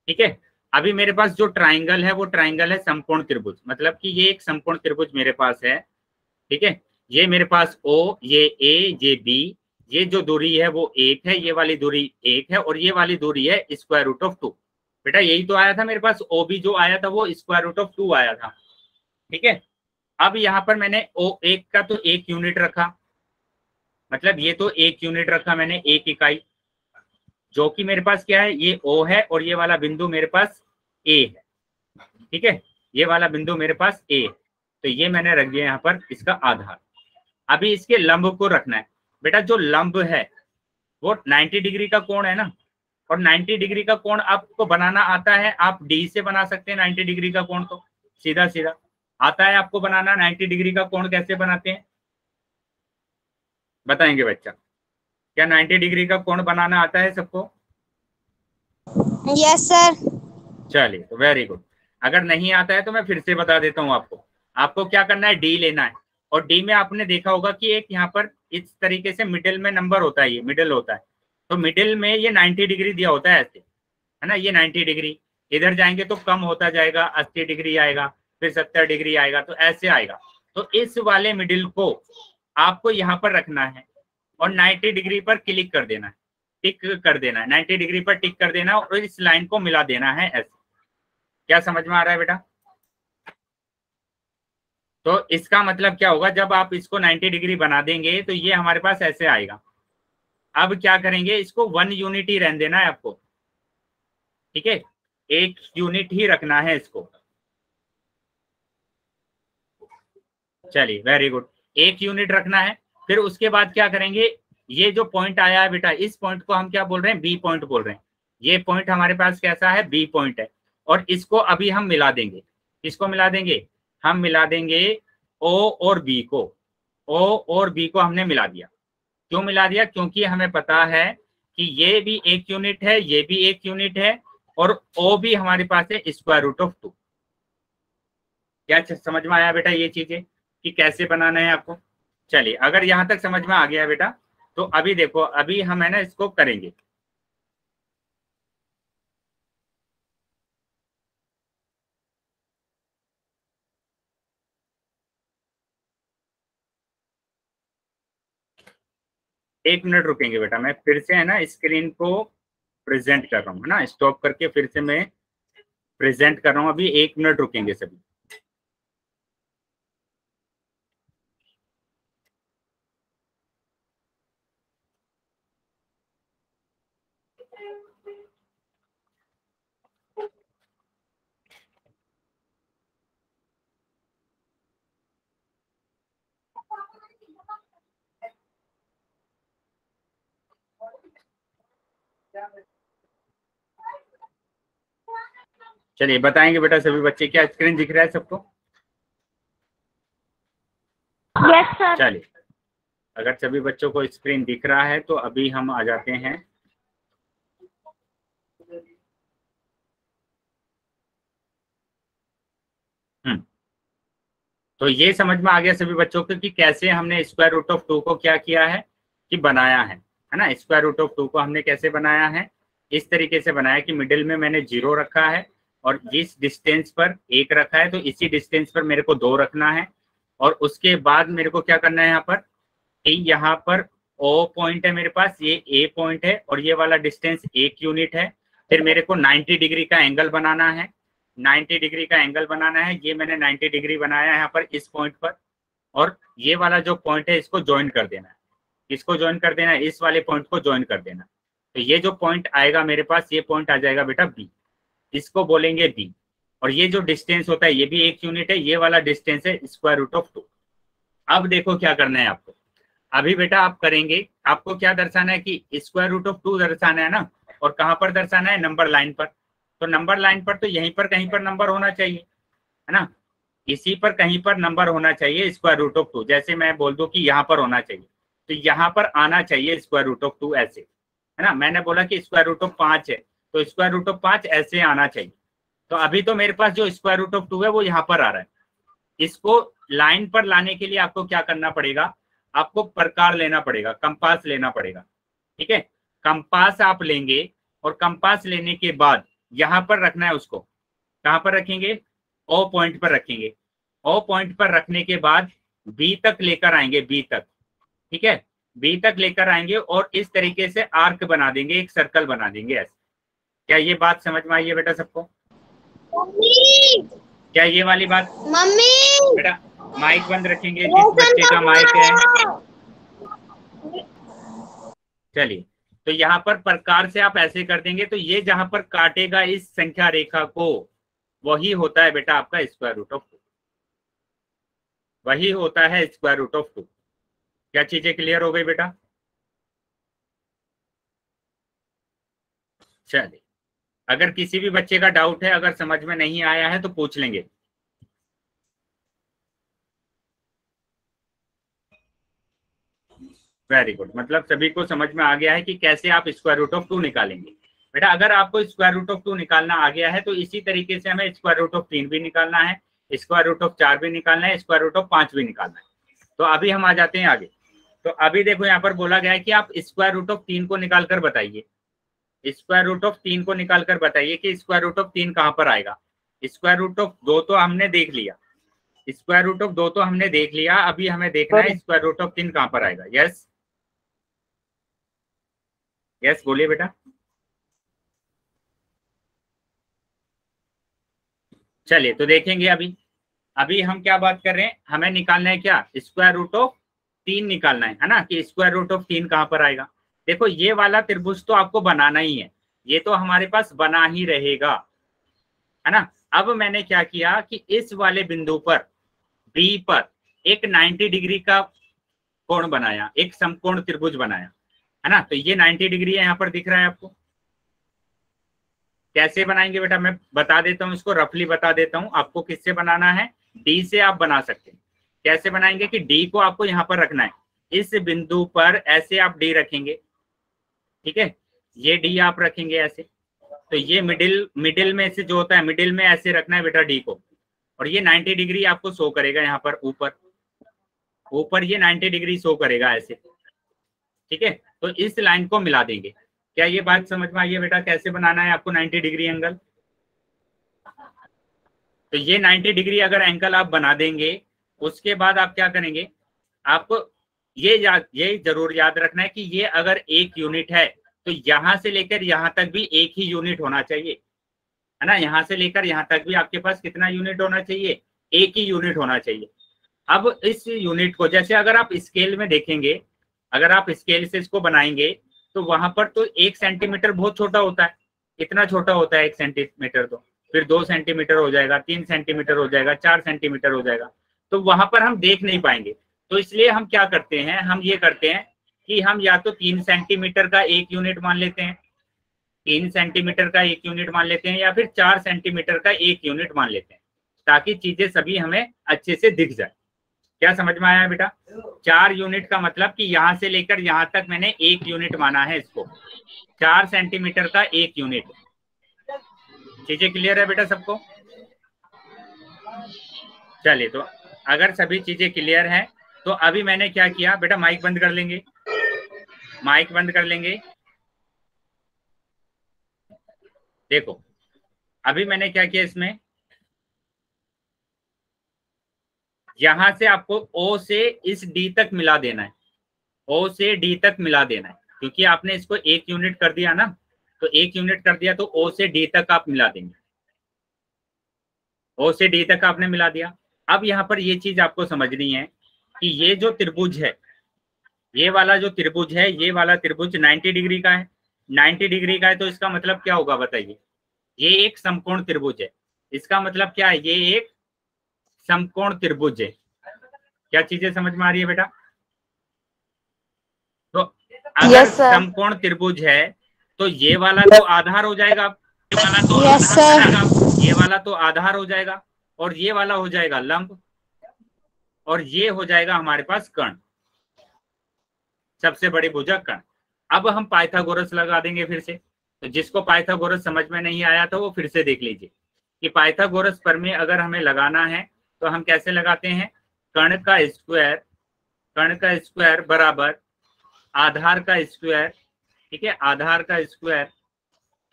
[SPEAKER 1] ठीक है, अभी मेरे पास जो ट्राइंगल है वो ट्राइंगल है समकोण त्रिभुज, मतलब कि ये एक समकोण त्रिभुज मेरे पास है। ठीक है, ये मेरे पास O, ये A, ये B, ये जो दूरी है वो 1 है, ये वाली दूरी 1 है, और ये वाली दूरी है स्क्वायर रूट ऑफ 2। बेटा यही तो आया था मेरे पास, OB जो आया था वो स्क्वायर रूट ऑफ 2 आया था। ठीक है, अब यहाँ पर मैंने O1 का तो 1 यूनिट रखा, मतलब ये तो 1 यूनिट रखा मैंने, 1 इकाई, जो कि मेरे पास क्या है, ये O है, और ये वाला बिंदु मेरे पास A है। ठीक है, ये वाला बिंदु मेरे पास A है, तो ये मैंने रख दिया यहाँ पर इसका आधार। अभी इसके लंब को रखना है बेटा, जो लंब है वो 90 डिग्री का कोण है ना, और 90 डिग्री का कोण आपको बनाना आता है, आप D से बना सकते हैं 90 डिग्री का कोण, तो सीधा सीधा आता है आपको बनाना। 90 डिग्री का कोण कैसे बनाते हैं बताएंगे बच्चा, क्या 90 डिग्री का कोण बनाना आता है सबको?
[SPEAKER 3] Yes sir.
[SPEAKER 1] चलिए तो वेरी गुड। अगर नहीं आता है तो मैं फिर से बता देता हूँ आपको क्या करना है, डी लेना है, और डी में आपने देखा होगा कि एक यहाँ पर इस तरीके से मिडिल में नंबर होता है, ये मिडिल होता है, तो मिडिल में ये 90 डिग्री दिया होता है ऐसे, है ना, ये 90 डिग्री, इधर जाएंगे तो कम होता जाएगा, 80 डिग्री आएगा, फिर 70 डिग्री आएगा, तो ऐसे आएगा। तो इस वाले मिडिल को आपको यहाँ पर रखना है और 90 डिग्री पर क्लिक कर देना है, टिक कर देना है, 90 डिग्री पर टिक कर देना और इस लाइन को मिला देना है ऐसे। क्या समझ में आ रहा है बेटा? तो इसका मतलब क्या होगा, जब आप इसको 90 डिग्री बना देंगे तो ये हमारे पास ऐसे आएगा। अब क्या करेंगे, इसको 1 यूनिट ही रहने देना है आपको, ठीक है, 1 यूनिट ही रखना है इसको। चलिए वेरी गुड, 1 यूनिट रखना है। फिर उसके बाद क्या करेंगे, ये जो पॉइंट आया है बेटा, इस पॉइंट को हम क्या बोल रहे हैं, बी पॉइंट बोल रहे हैं। ये पॉइंट हमारे पास कैसा है, बी पॉइंट है, और इसको अभी हम मिला देंगे। किसको मिला देंगे, हम मिला देंगे ओ और बी को। ओ और बी को हमने मिला दिया। क्यों मिला दिया, क्योंकि हमें पता है कि ये भी 1 यूनिट है, ये भी 1 यूनिट है, और ओ भी हमारे पास है स्क्वायर रूट ऑफ 2। क्या समझ में आया बेटा ये चीजें कि कैसे बनाना है आपको? चलिए, अगर यहां तक समझ में आ गया बेटा तो अभी देखो, अभी हम है ना इसको करेंगे। एक मिनट रुकेंगे बेटा, मैं फिर से है ना स्क्रीन को प्रेजेंट कर रहा हूँ, है ना, स्टॉप करके फिर से मैं प्रेजेंट कर रहा हूँ। अभी 1 मिनट रुकेंगे सभी। चलिए बताएंगे बेटा सभी बच्चे, क्या स्क्रीन दिख रहा है सबको?
[SPEAKER 3] Yes sir.
[SPEAKER 1] चलिए, अगर सभी बच्चों को स्क्रीन दिख रहा है तो अभी हम आ जाते हैं। तो ये समझ में आ गया सभी बच्चों को कि कैसे हमने स्क्वायर रूट ऑफ 2 को क्या किया है कि बनाया है ना। स्क्वायर रूट ऑफ 2 को हमने कैसे बनाया है, इस तरीके से बनाया कि मिडिल में मैंने 0 रखा है और जिस डिस्टेंस पर 1 रखा है तो इसी डिस्टेंस पर मेरे को 2 रखना है। और उसके बाद मेरे को क्या करना है, यहाँ पर यहाँ पर O पॉइंट है मेरे पास, ये A पॉइंट है और ये वाला डिस्टेंस 1 यूनिट है। फिर मेरे को 90 डिग्री का एंगल बनाना है, 90 डिग्री का एंगल बनाना है। ये मैंने 90 डिग्री बनाया है यहाँ पर इस पॉइंट पर, और ये वाला जो पॉइंट है इसको ज्वाइन कर देना है। इसको ज्वाइन कर देना है, इस वाले पॉइंट को ज्वाइन कर देना। तो ये जो पॉइंट आएगा मेरे पास, ये पॉइंट आ जाएगा बेटा बी, इसको बोलेंगे बी। और ये जो डिस्टेंस होता है ये भी 1 यूनिट है, ये वाला डिस्टेंस है स्क्वायर रूट ऑफ 2। अब देखो क्या करना है आपको। अभी बेटा आप करेंगे, आपको क्या दर्शाना है कि स्क्वायर रूट ऑफ 2 दर्शाना है ना, और कहाँ पर दर्शाना है, नंबर लाइन पर। तो नंबर लाइन पर तो यहीं पर कहीं पर नंबर होना चाहिए, है ना, इसी पर कहीं पर नंबर होना चाहिए स्क्वायर रूट ऑफ 2। जैसे मैं बोल दूं कि यहाँ पर होना चाहिए, तो यहाँ पर आना चाहिए स्क्वायर रूट ऑफ 2 ऐसे, है ना। मैंने बोला कि स्क्वायर रूट ऑफ 5 है तो स्क्वायर रूट ऑफ 5 ऐसे आना चाहिए। तो अभी तो मेरे पास जो स्क्वायर रूट ऑफ 2 है वो यहाँ पर आ रहा है। इसको लाइन पर लाने के लिए आपको क्या करना पड़ेगा, आपको प्रकार लेना पड़ेगा, कंपास लेना पड़ेगा। ठीक है, कंपास आप लेंगे और कंपास लेने के बाद यहाँ पर रखना है उसको। कहाँ पर रखेंगे, ओ पॉइंट पर रखेंगे। ओ पॉइंट पर रखने के बाद बी तक लेकर आएंगे, बी तक। ठीक है, बी तक लेकर आएंगे और इस तरीके से आर्क बना देंगे, एक सर्कल बना देंगे ऐसे। क्या ये बात समझ में आई है बेटा सबको?
[SPEAKER 3] मम्मी,
[SPEAKER 1] क्या ये वाली बात?
[SPEAKER 3] मम्मी
[SPEAKER 1] बेटा माइक बंद रखेंगे, जिस बच्चे का माइक है। चलिए, तो यहाँ पर प्रकार से आप ऐसे कर देंगे, तो ये जहां पर काटेगा इस संख्या रेखा को, वही होता है बेटा आपका स्क्वायर रूट ऑफ 2, वही होता है स्क्वायर रूट ऑफ 2। क्या चीजें क्लियर हो गई बेटा? चलिए, अगर किसी भी बच्चे का डाउट है, अगर समझ में नहीं आया है तो पूछ लेंगे। वेरी गुड, मतलब सभी को समझ में आ गया है कि कैसे आप स्क्वायर रूट ऑफ 2 निकालेंगे। बेटा अगर आपको स्क्वायर रूट ऑफ 2 निकालना आ गया है तो इसी तरीके से हमें स्क्वायर रूट ऑफ 3 भी निकालना है, स्क्वायर रूट ऑफ 4 भी निकालना है, स्क्वायर रूट ऑफ 5 भी निकालना है। तो अभी हम आ जाते हैं आगे। तो अभी देखो यहाँ पर बोला गया है कि आप स्क्वायर रूट ऑफ 3 को निकाल कर बताइए, स्क्वायर रूट ऑफ 3 को निकाल कर बताइए कि स्क्वायर रूट ऑफ 3 कहाँ पर आएगा। स्क्वायर रूट ऑफ 2 तो हमने देख लिया, स्क्वायर रूट ऑफ 2 तो हमने देख लिया, अभी हमें देखना है स्क्वायर रूट ऑफ 3 कहाँ पर आएगा। यस यस बोलिए बेटा। चलिए तो देखेंगे अभी, अभी हम क्या बात कर रहे हैं, हमें निकालना है क्या, स्क्वायर रूट ऑफ 3 निकालना है ना, कि स्क्वायर रूट ऑफ 3 कहाँ पर आएगा। देखो ये वाला त्रिभुज तो आपको बनाना ही है, ये तो हमारे पास बना ही रहेगा, है ना। अब मैंने क्या किया कि इस वाले बिंदु पर बी पर एक 90 डिग्री का कोण बनाया, एक समकोण त्रिभुज बनाया, है ना। तो ये 90 डिग्री है, यहाँ पर दिख रहा है आपको। कैसे बनाएंगे बेटा, मैं बता देता हूँ, इसको रफली बता देता हूँ आपको। किससे बनाना है, डी से आप बना सकते हैं। कैसे बनाएंगे कि डी को आपको यहाँ पर रखना है, इस बिंदु पर ऐसे आप डी रखेंगे। ठीक है, ये डी आप रखेंगे ऐसे, तो ये मिडिल में से जो होता है, मिडिल में ऐसे रखना है बेटा डी को, और ये 90 डिग्री आपको शो करेगा यहाँ पर ऊपर, ऊपर ये 90 डिग्री शो करेगा ऐसे। ठीक है, तो इस लाइन को मिला देंगे। क्या ये बात समझ में आई है बेटा, कैसे बनाना है आपको 90 डिग्री एंगल? तो ये 90 डिग्री अगर एंगल आप बना देंगे, उसके बाद आप क्या करेंगे, आपको ये जरूर याद रखना है कि ये अगर एक यूनिट है तो यहां से लेकर यहां तक भी एक ही यूनिट होना चाहिए, है ना। यहां से लेकर यहां तक भी आपके पास कितना यूनिट होना चाहिए, एक ही यूनिट होना चाहिए। अब इस यूनिट को जैसे अगर आप स्केल में देखेंगे, अगर आप स्केल से इसको बनाएंगे तो वहां पर तो 1 सेंटीमीटर बहुत छोटा होता है। कितना छोटा होता है 1 सेंटीमीटर? तो फिर 2 सेंटीमीटर हो जाएगा, 3 सेंटीमीटर हो जाएगा, 4 सेंटीमीटर हो जाएगा, तो वहां पर हम देख नहीं पाएंगे। तो इसलिए हम क्या करते हैं, हम ये करते हैं कि हम या तो 3 सेंटीमीटर का एक यूनिट मान लेते हैं, 3 सेंटीमीटर का एक यूनिट मान लेते हैं, या फिर 4 सेंटीमीटर का एक यूनिट मान लेते हैं, ताकि चीजें सभी हमें अच्छे से दिख जाए। क्या समझ में आया बेटा? 4 यूनिट का मतलब कि यहां से लेकर यहां तक मैंने एक यूनिट माना है इसको, 4 सेंटीमीटर का एक यूनिट। चीजें क्लियर है बेटा सबको? चलिए, तो अगर सभी चीजें क्लियर हैं तो अभी मैंने क्या किया बेटा, माइक बंद कर लेंगे, माइक बंद कर लेंगे। देखो अभी मैंने क्या किया, इसमें यहां से आपको O से इस D तक मिला देना है, O से D तक मिला देना है, क्योंकि आपने इसको एक यूनिट कर दिया ना, तो एक यूनिट कर दिया तो O से D तक आप मिला देंगे, O से D तक आपने मिला दिया। अब यहाँ पर ये चीज आपको समझनी है कि ये जो त्रिभुज है, ये वाला जो त्रिभुज है, ये वाला त्रिभुज 90 डिग्री का है, 90 डिग्री का है, तो इसका मतलब क्या होगा बताइए? ये एक समकोण त्रिभुज है। इसका मतलब क्या है? ये एक समकोण त्रिभुज है। क्या चीजें समझ में आ रही है बेटा? तो अगर समकोण त्रिभुज है तो ये वाला तो आधार हो जाएगा, ये वाला तो आधार हो जाएगा, और ये वाला हो जाएगा लंब, और ये हो जाएगा हमारे पास कर्ण, सबसे बड़ी भुजा कर्ण। अब हम पाइथागोरस लगा देंगे फिर से। तो जिसको पाइथागोरस समझ में नहीं आया था वो फिर से देख लीजिए कि पाइथागोरस प्रमेय अगर हमें लगाना है तो हम कैसे लगाते हैं। कर्ण का स्क्वायर बराबर आधार का स्क्वायर, ठीक है, आधार का स्क्वायर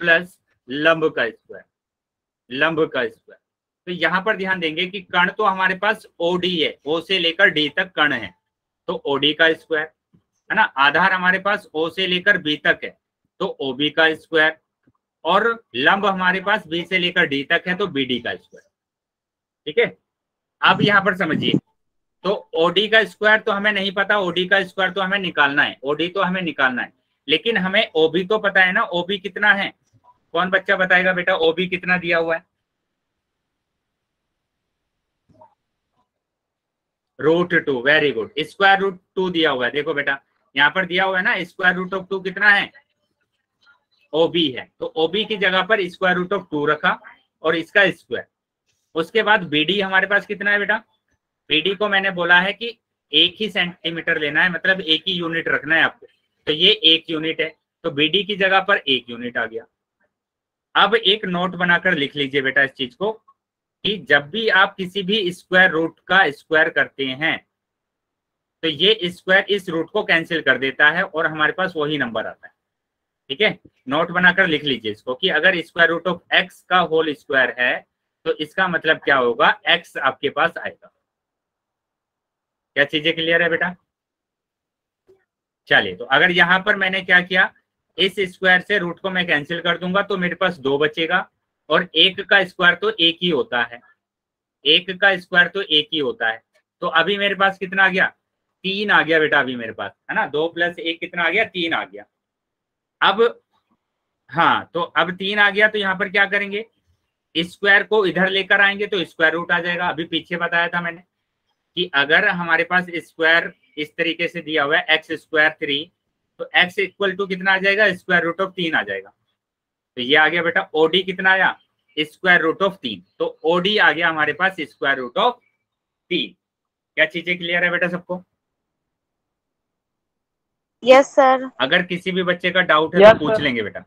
[SPEAKER 1] प्लस लंब का स्क्वायर। तो यहां पर ध्यान देंगे कि कर्ण तो हमारे पास OD है, O से लेकर D तक कर्ण है, तो OD का स्क्वायर, है ना। आधार हमारे पास O से लेकर B तक है, तो OB का स्क्वायर, और लंब हमारे पास B से लेकर D तक है, तो BD का स्क्वायर। ठीक है, अब यहां पर समझिए, तो OD का स्क्वायर तो हमें नहीं पता, OD का स्क्वायर तो हमें निकालना है, OD तो हमें निकालना है, लेकिन हमें OB तो पता है ना। OB कितना है? कौन बच्चा बताएगा बेटा OB कितना दिया हुआ है? √2। वेरी गुड, स्क्वायर रूट 2 दिया हुआ है। देखो बेटा यहाँ पर दिया हुआ है ना, स्क्वायर रूट ऑफ 2 कितना है? OB है, तो OB की जगह पर स्क्वायर रूट ऑफ 2 रखा और इसका स्क्वायर। उसके बाद BD हमारे पास कितना है बेटा? BD को मैंने बोला है कि 1 ही सेंटीमीटर लेना है, मतलब 1 ही यूनिट रखना है आपको, तो ये 1 यूनिट है, तो BD की जगह पर 1 यूनिट आ गया। अब एक नोट बनाकर लिख लीजिए बेटा इस चीज को, कि जब भी आप किसी भी स्क्वायर रूट का स्क्वायर करते हैं तो ये स्क्वायर इस रूट को कैंसिल कर देता है और हमारे पास वही नंबर आता है। ठीक है, नोट बनाकर लिख लीजिए इसको कि अगर स्क्वायर रूट ऑफ x का होल स्क्वायर है तो इसका मतलब क्या होगा, x आपके पास आएगा। क्या चीजें क्लियर है बेटा? चलिए, तो अगर यहां पर मैंने क्या किया, इस स्क्वायर से रूट को मैं कैंसिल कर दूंगा तो मेरे पास 2 बचेगा, और 1 का स्क्वायर तो 1 ही होता है, 1 का स्क्वायर तो 1 ही होता है। तो अभी मेरे पास कितना आ गया? 3 आ गया बेटा अभी मेरे पास, है ना। 2 + 1 कितना आ गया? 3 आ गया। अब हाँ, तो अब 3 आ गया, तो यहाँ पर क्या करेंगे, स्क्वायर को इधर लेकर आएंगे तो स्क्वायर रूट आ जाएगा। अभी पीछे बताया था मैंने कि अगर हमारे पास स्क्वायर इस तरीके से दिया हुआ है x² 3, तो x = कितना आ जाएगा? स्क्वायर रूट ऑफ 3 आ जाएगा। तो ये आ गया बेटा OD कितना आया? Square root of 3। तो OD आ गया हमारे पास स्क्वायर रूट ऑफ 3। क्या चीजें क्लियर है बेटा सबको?
[SPEAKER 3] Yes sir.
[SPEAKER 1] अगर किसी भी बच्चे का डाउट है तो पूछ लेंगे बेटा।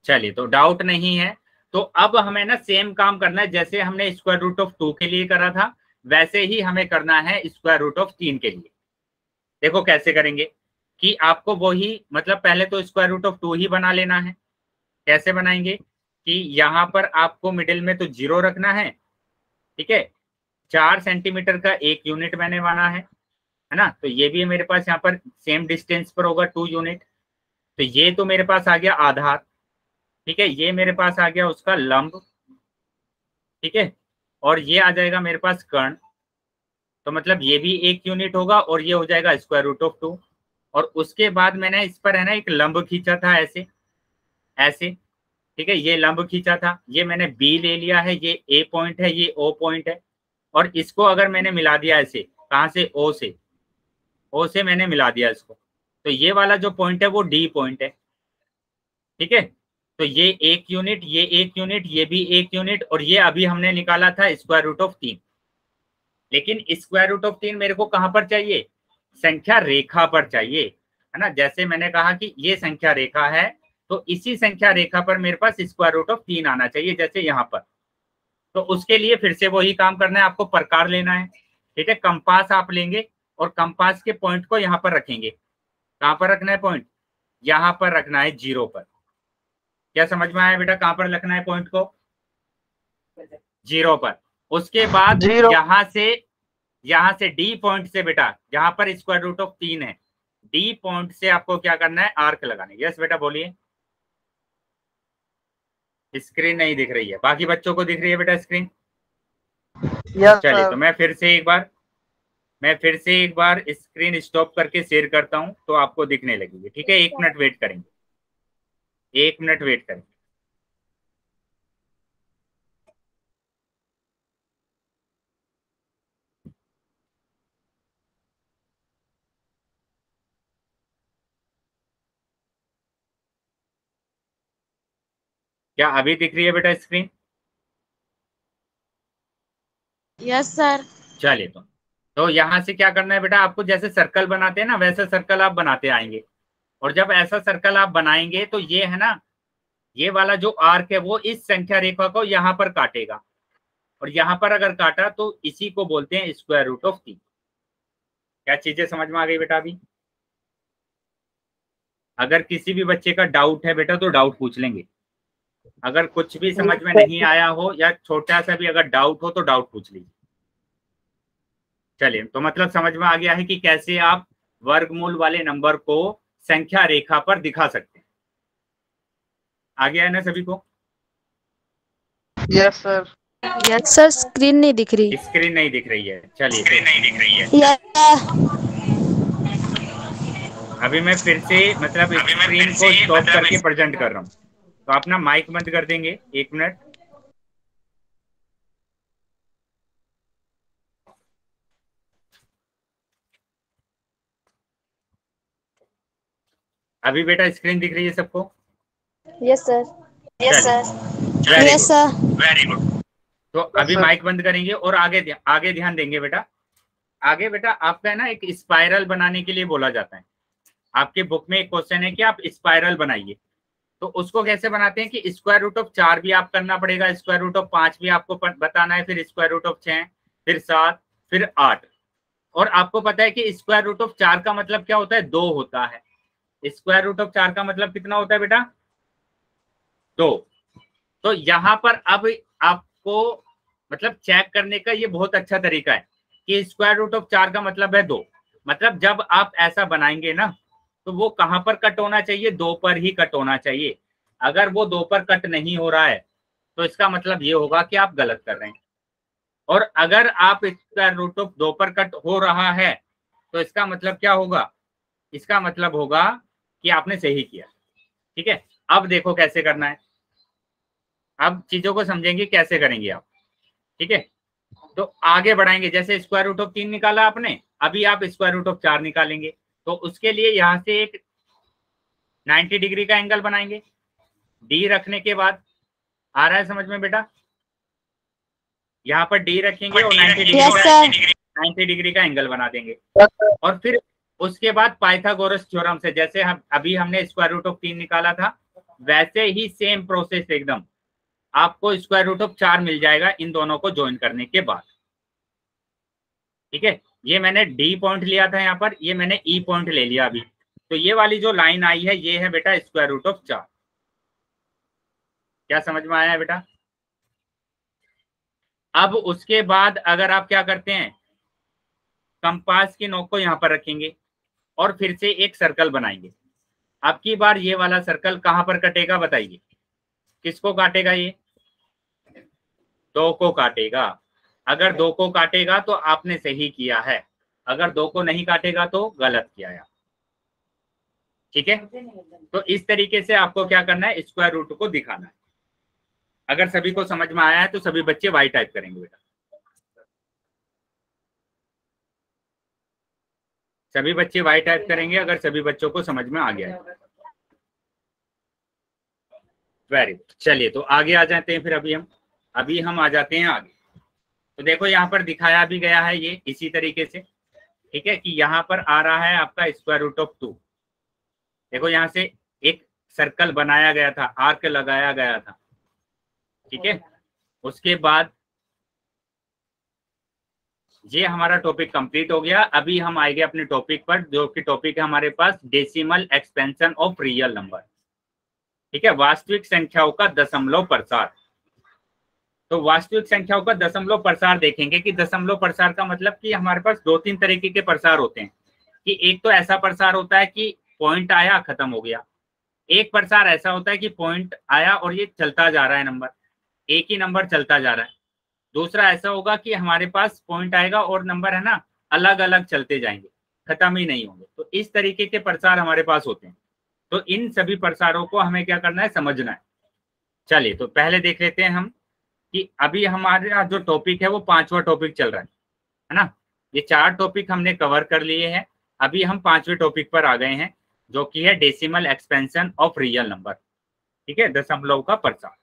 [SPEAKER 1] चलिए, तो डाउट नहीं है तो अब हमें ना सेम काम करना है, जैसे हमने स्क्वायर रूट ऑफ 2 के लिए करा था वैसे ही हमें करना है स्क्वायर रूट ऑफ 3 के लिए। देखो कैसे करेंगे कि आपको वही मतलब पहले तो स्क्वायर रूट ऑफ 2 ही बना लेना है। कैसे बनाएंगे कि यहाँ पर आपको मिडिल में तो 0 रखना है, ठीक है। 4 सेंटीमीटर का एक यूनिट मैंने माना है ना, तो ये भी मेरे पास यहाँ पर सेम डिस्टेंस पर होगा 2 यूनिट। तो ये तो मेरे पास आ गया आधार, ठीक है। ये मेरे पास आ गया उसका लंब, ठीक है। और ये आ जाएगा मेरे पास कर्ण, तो मतलब ये भी एक यूनिट होगा और ये हो जाएगा स्क्वायर रूट ऑफ 2। और उसके बाद मैंने इस पर है ना एक लंब खींचा था ऐसे ऐसे, ठीक है। ये लंब खींचा था, ये मैंने बी ले लिया है, ये ए पॉइंट है, ये ओ पॉइंट है। और इसको अगर मैंने मिला दिया ऐसे, कहाँ से, ओ से मैंने मिला दिया इसको, तो ये वाला जो पॉइंट है वो डी पॉइंट है, ठीक है। तो ये एक यूनिट, ये एक यूनिट, ये भी एक यूनिट, और ये अभी हमने निकाला था स्क्वायर रूट ऑफ 3। लेकिन स्क्वायर रूट ऑफ 3 मेरे को कहां पर चाहिए, संख्या रेखा पर चाहिए, है ना। जैसे मैंने कहा कि ये संख्या रेखा है, तो इसी संख्या रेखा पर मेरे पास स्क्वायर रूट ऑफ 3 आना चाहिए, जैसे यहाँ पर। तो उसके लिए फिर से वही काम करना है, आपको प्रकार लेना है, ठीक है। कंपास आप लेंगे और कंपास के पॉइंट को यहाँ पर रखेंगे। कहाँ पर रखना है पॉइंट, यहाँ पर रखना है 0 पर। क्या समझ में आया बेटा, कहाँ पर रखना है पॉइंट को, 0 पर। उसके बाद यहाँ से डी पॉइंट से बेटा, जहां पर स्क्वायर रूट ऑफ 3 है, डी पॉइंट से आपको क्या करना है, आर्क लगाने। यस बेटा बोलिए। स्क्रीन नहीं दिख रही है, बाकी बच्चों को दिख रही है बेटा स्क्रीन? चलिए, तो मैं फिर से एक बार स्क्रीन स्टॉप करके शेयर करता हूं, तो आपको दिखने लगेगी, ठीक है। 1 मिनट वेट करेंगे, 1 मिनट वेट करेंगे। क्या अभी दिख रही है बेटा स्क्रीन?
[SPEAKER 3] Yes sir.
[SPEAKER 1] चलिए, तो यहाँ से क्या करना है बेटा, आपको जैसे सर्कल बनाते हैं ना, वैसे सर्कल आप बनाते आएंगे। और जब ऐसा सर्कल आप बनाएंगे तो ये है ना, ये वाला जो आर्क है वो इस संख्या रेखा को यहाँ पर काटेगा, और यहाँ पर अगर काटा तो इसी को बोलते हैं स्क्वायर रूट ऑफ 3। क्या चीजें समझ में आ गई बेटा अभी? अगर किसी भी बच्चे का डाउट है बेटा तो डाउट पूछ लेंगे। अगर कुछ भी समझ में नहीं आया हो या छोटा सा भी अगर डाउट हो तो डाउट पूछ लीजिए। चलिए, तो मतलब समझ में आ गया है कि कैसे आप वर्गमूल वाले नंबर को संख्या रेखा पर दिखा सकते हैं। आ गया है ना सभी को?
[SPEAKER 2] Yes sir.
[SPEAKER 3] Yes sir, screen नहीं दिख रही।
[SPEAKER 1] स्क्रीन नहीं दिख रही है, चलिए स्क्रीन नहीं दिख रही है। अभी मैं फिर से मतलब स्क्रीन को स्टॉप करके प्रेजेंट कर रहा हूँ, तो अपना माइक बंद कर देंगे 1 मिनट। अभी बेटा स्क्रीन दिख रही है सबको?
[SPEAKER 3] Yes sir.
[SPEAKER 1] Yes sir.
[SPEAKER 3] Yes sir.
[SPEAKER 1] Very good. तो अभी माइक बंद करेंगे और आगे ध्यान देंगे बेटा। आगे बेटा आपका है ना एक स्पाइरल बनाने के लिए बोला जाता है। आपके बुक में एक क्वेश्चन है कि आप स्पाइरल बनाइए, तो उसको कैसे बनाते हैं कि स्क्वायर रूट ऑफ 4 भी आप करना पड़ेगा, स्क्वायर रूट ऑफ 5 भी आपको बताना है, फिर स्क्वायर रूट ऑफ 6, फिर 7, फिर 8। और आपको पता है कि स्क्वायर रूट ऑफ 4 का मतलब क्या होता है, 2 होता है। स्क्वायर रूट ऑफ 4 का मतलब कितना होता है बेटा, 2। तो यहाँ पर अब आपको मतलब चेक करने का ये बहुत अच्छा तरीका है कि स्क्वायर रूट ऑफ 4 का मतलब है 2। मतलब जब आप ऐसा बनाएंगे ना, तो वो कहां पर कट होना चाहिए, 2 पर ही कट होना चाहिए। अगर वो 2 पर कट नहीं हो रहा है तो इसका मतलब ये होगा कि आप गलत कर रहे हैं। और अगर आप स्क्वायर रूट ऑफ 2 पर कट हो रहा है तो इसका मतलब क्या होगा, इसका मतलब होगा कि आपने सही किया, ठीक है। अब देखो कैसे करना है, अब चीजों को समझेंगे कैसे करेंगे आप, ठीक है। तो आगे बढ़ाएंगे, जैसे स्क्वायर रूट ऑफ 3 निकाला आपने, अभी आप स्क्वायर रूट ऑफ 4 निकालेंगे। तो उसके लिए यहाँ से एक 90 डिग्री का एंगल बनाएंगे। डी रखने के बाद, आ रहा है समझ में बेटा, यहाँ पर डी रखेंगे और 90 डिग्री का एंगल बना देंगे। और फिर उसके बाद पाइथागोरस थ्योरम से, जैसे हम अभी हमने स्क्वायर रूट ऑफ 3 निकाला था, वैसे ही सेम प्रोसेस एकदम आपको स्क्वायर रूट ऑफ 4 मिल जाएगा इन दोनों को ज्वाइन करने के बाद। ठीक है, ये मैंने डी पॉइंट लिया था यहाँ पर, ये मैंने ई पॉइंट ले लिया अभी। तो ये वाली जो लाइन आई है ये है बेटा स्क्वायर रूट ऑफ 4। क्या समझ में आया है बेटा? अब उसके बाद अगर आप क्या करते हैं, कंपास की नोक को यहाँ पर रखेंगे और फिर से एक सर्कल बनाएंगे। अब की बार ये वाला सर्कल कहाँ पर कटेगा बताइए, किसको काटेगा? ये 2 को काटेगा। अगर 2 को काटेगा तो आपने सही किया है, अगर 2 को नहीं काटेगा तो गलत किया है। ठीक है, तो इस तरीके से आपको क्या करना है, स्क्वायर रूट को दिखाना है। अगर सभी को समझ में आया है तो सभी बच्चे वाई टाइप करेंगे बेटा। सभी बच्चे वाई टाइप करेंगे अगर सभी बच्चों को समझ में आ गया है। वेरी गुड, चलिए तो आगे आ जाते हैं। फिर अभी हम आ जाते हैं आगे। तो देखो यहाँ पर दिखाया भी गया है ये इसी तरीके से, ठीक है, कि यहाँ पर आ रहा है आपका स्क्वायर रूट ऑफ 2। देखो यहाँ से एक सर्कल बनाया गया था, आर्क लगाया गया था, ठीक है। उसके बाद ये हमारा टॉपिक कंप्लीट हो गया। अभी हम आएंगे अपने टॉपिक पर, जो कि टॉपिक है हमारे पास decimal expansion of real number. ठीक है, वास्तविक संख्याओं का दशमलव प्रसार। तो वास्तविक संख्याओं का दशमलव प्रसार देखेंगे कि दशमलव प्रसार का मतलब कि हमारे पास 2-3 तरीके के प्रसार होते हैं। कि एक तो ऐसा प्रसार होता है कि पॉइंट आया खत्म हो गया, एक प्रसार ऐसा होता है कि पॉइंट आया और ये चलता जा रहा है नंबर, एक ही नंबर चलता जा रहा है। दूसरा ऐसा होगा कि हमारे पास पॉइंट आएगा और नंबर है ना अलग अलग चलते जाएंगे, खत्म ही नहीं होंगे। तो इस तरीके के प्रसार हमारे पास होते हैं। तो इन सभी प्रसारों को हमें क्या करना है, समझना है। चलिए तो पहले देख लेते हैं हम कि अभी हमारा जो टॉपिक है वो 5वां टॉपिक चल रहा है ना। ये 4 टॉपिक हमने कवर कर लिए हैं, अभी हम 5वें टॉपिक पर आ गए हैं, जो कि है decimal expansion of real number. ठीक है, दशमलव का प्रसार।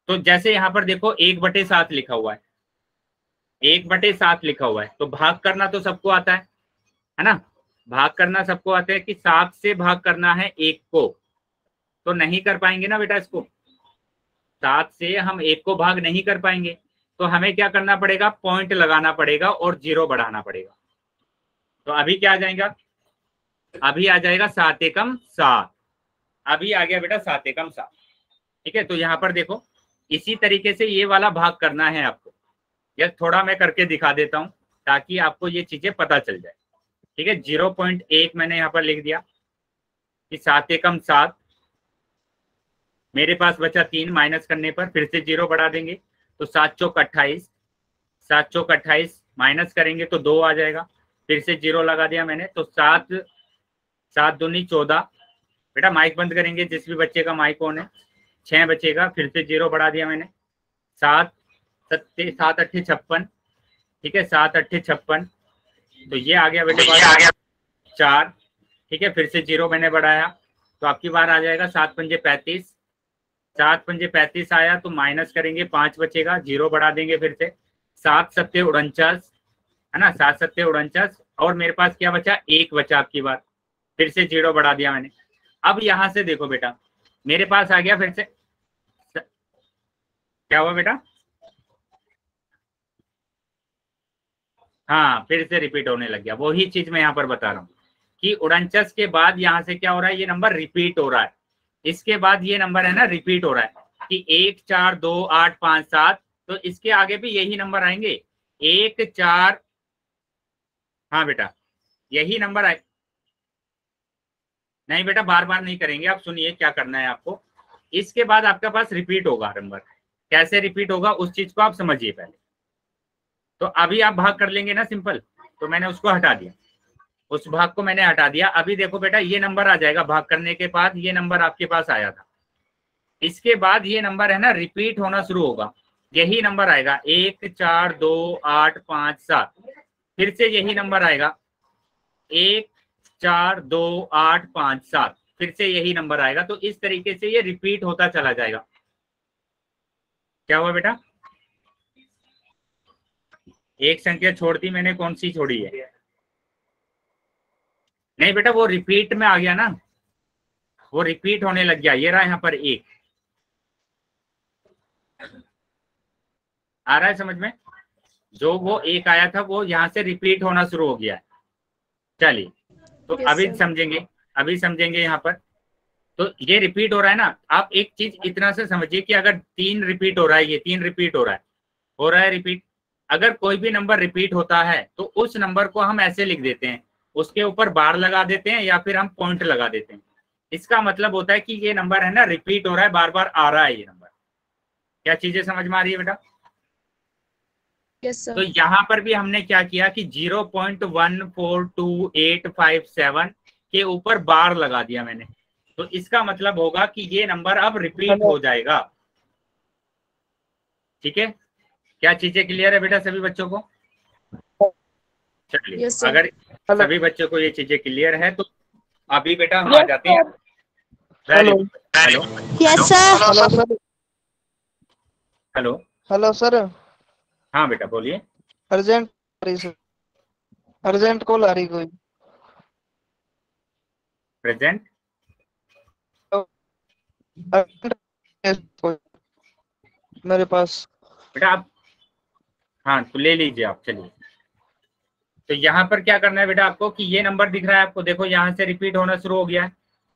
[SPEAKER 1] तो जैसे यहाँ पर देखो 1/7 लिखा हुआ है, 1/7 लिखा हुआ है, तो भाग करना तो सबको आता है ना। भाग करना सबको आता है कि 7 से भाग करना है 1 को, तो नहीं कर पाएंगे ना बेटा इसको। 7 से हम 1 को भाग नहीं कर पाएंगे, तो हमें क्या करना पड़ेगा, पॉइंट लगाना पड़ेगा और 0 बढ़ाना पड़ेगा। तो अभी क्या आ जाएगा, अभी आ जाएगा 7 एकम 7। अभी आ गया बेटा 7 एकम 7। ठीक है, तो यहाँ पर देखो इसी तरीके से ये वाला भाग करना है आपको। यह थोड़ा मैं करके दिखा देता हूँ ताकि आपको ये चीजें पता चल जाए। ठीक है, 0.1 मैंने यहाँ पर लिख दिया कि 7 एकम 7। मेरे पास बचा 3, माइनस करने पर फिर से 0 बढ़ा देंगे तो 7 चौक 28, 7 चौक 28 माइनस करेंगे तो 2 आ जाएगा, फिर से 0 लगा दिया मैंने तो 7 दूनी 14। बेटा माइक बंद करेंगे जिस भी बच्चे का माइक ऑन है, 6 बचेगा, फिर से 0 बढ़ा दिया मैंने, 7 8 56। ठीक है, 7 8 56, तो ये आ गया बेटे पास 4। ठीक है, फिर से 0 मैंने बढ़ाया तो आपकी बार आ जाएगा 7 पंजे 35, 7 पंजे 35 आया तो माइनस करेंगे 5 बचेगा, 0 बढ़ा देंगे फिर से 7 7 49, है ना, 7 7 49, और मेरे पास क्या बचा, 1 बचा आपकी बार, फिर से 0 बढ़ा दिया मैंने। अब यहां से देखो बेटा मेरे पास आ गया फिर से, क्या हुआ बेटा, हाँ फिर से रिपीट होने लग गया। वही चीज मैं यहाँ पर बता रहा हूँ कि 49 के बाद यहाँ से क्या हो रहा है, ये नंबर रिपीट हो रहा है। इसके बाद ये नंबर है ना रिपीट हो रहा है कि 1 4 2 8 5 7, तो इसके आगे भी यही नंबर आएंगे 1 4। हाँ बेटा यही नंबर आए, नहीं बेटा बार बार नहीं करेंगे, आप सुनिए क्या करना है आपको। इसके बाद आपके पास रिपीट होगा नंबर, कैसे रिपीट होगा उस चीज को आप समझिए पहले। तो अभी आप भाग कर लेंगे ना सिंपल, तो मैंने उसको हटा दिया, उस भाग को मैंने हटा दिया। अभी देखो बेटा ये नंबर आ जाएगा, भाग करने के बाद ये नंबर आपके पास आया था, इसके बाद ये नंबर है ना रिपीट होना शुरू होगा, यही नंबर आएगा 1 4 2 8 5 7, फिर से यही नंबर आएगा 1 4 2 8 5 7, फिर से यही नंबर आएगा। तो इस तरीके से ये रिपीट होता चला जाएगा। क्या हुआ बेटा, एक संख्या छोड़ दी मैंने, कौन सी छोड़ी है, नहीं बेटा वो रिपीट में आ गया ना, वो रिपीट होने लग गया। ये रहा यहाँ पर 1, आ रहा है समझ में। जो वो 1 आया था वो यहाँ से रिपीट होना शुरू हो गया है। चलिए तो
[SPEAKER 3] Yes,
[SPEAKER 1] अभी
[SPEAKER 3] sir.
[SPEAKER 1] समझेंगे यहाँ पर। तो ये रिपीट हो रहा है ना, आप एक चीज इतना से समझिए कि अगर 3 रिपीट हो रहा है, ये 3 रिपीट हो रहा है रिपीट। अगर कोई भी नंबर रिपीट होता है तो उस नंबर को हम ऐसे लिख देते हैं, उसके ऊपर बार लगा देते हैं या फिर हम पॉइंट लगा देते हैं। इसका मतलब होता है कि ये नंबर है ना रिपीट हो रहा है, बार बार आ रहा है ये नंबर। क्या चीजें समझ में आ रही है बेटा?
[SPEAKER 3] Yes, sir.
[SPEAKER 1] तो यहाँ पर भी हमने क्या किया कि 0.142857 के ऊपर बार लगा दिया मैंने। तो इसका मतलब होगा कि ये नंबर अब रिपीट हो जाएगा। ठीक है, क्या चीजें क्लियर है बेटा सभी बच्चों को? चलिए
[SPEAKER 3] Yes, sir.
[SPEAKER 1] अगर सभी बच्चों को ये चीजें क्लियर है तो अभी बेटा हम आ जाते हैं।
[SPEAKER 2] Hello
[SPEAKER 1] hello
[SPEAKER 3] Yes, sir.
[SPEAKER 2] Hello sir.
[SPEAKER 1] Hello,
[SPEAKER 2] hello sir,
[SPEAKER 1] हाँ बेटा बोलिए।
[SPEAKER 2] अर्जेंट सर, अर्जेंट कॉल आ रही कोई।
[SPEAKER 1] प्रेजेंट
[SPEAKER 2] कोई मेरे पास।
[SPEAKER 1] बेटा आप, हाँ तो ले लीजिए आप। चलिए तो यहाँ पर क्या करना है बेटा आपको कि ये नंबर दिख रहा है आपको, देखो यहाँ से रिपीट होना शुरू हो गया है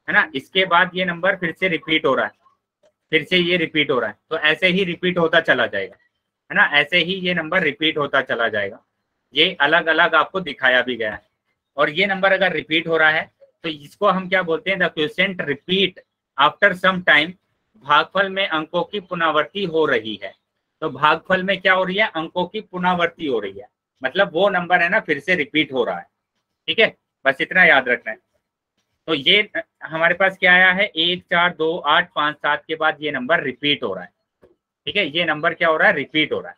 [SPEAKER 1] ना। इसके बाद ये नंबर फिर से रिपीट हो रहा है, फिर से ये रिपीट हो रहा है। तो ऐसे ही रिपीट होता चला जाएगा, है ना, ऐसे ही ये नंबर रिपीट होता चला जाएगा। ये अलग अलग आपको दिखाया भी गया है। और ये नंबर अगर रिपीट हो रहा है तो इसको हम क्या बोलते हैं, the quotient repeat after some time. भागफल में अंकों की पुनरावृत्ति हो रही है। तो भागफल में क्या हो रही है, अंकों की पुनरावृत्ति हो रही है, मतलब वो नंबर है ना फिर से रिपीट हो रहा है। ठीक है, बस इतना याद रखना है। तो ये हमारे पास क्या आया है, 1 4 2 8 5 7 के बाद ये नंबर रिपीट हो रहा है। ठीक है, ये नंबर क्या हो रहा है, रिपीट हो रहा है।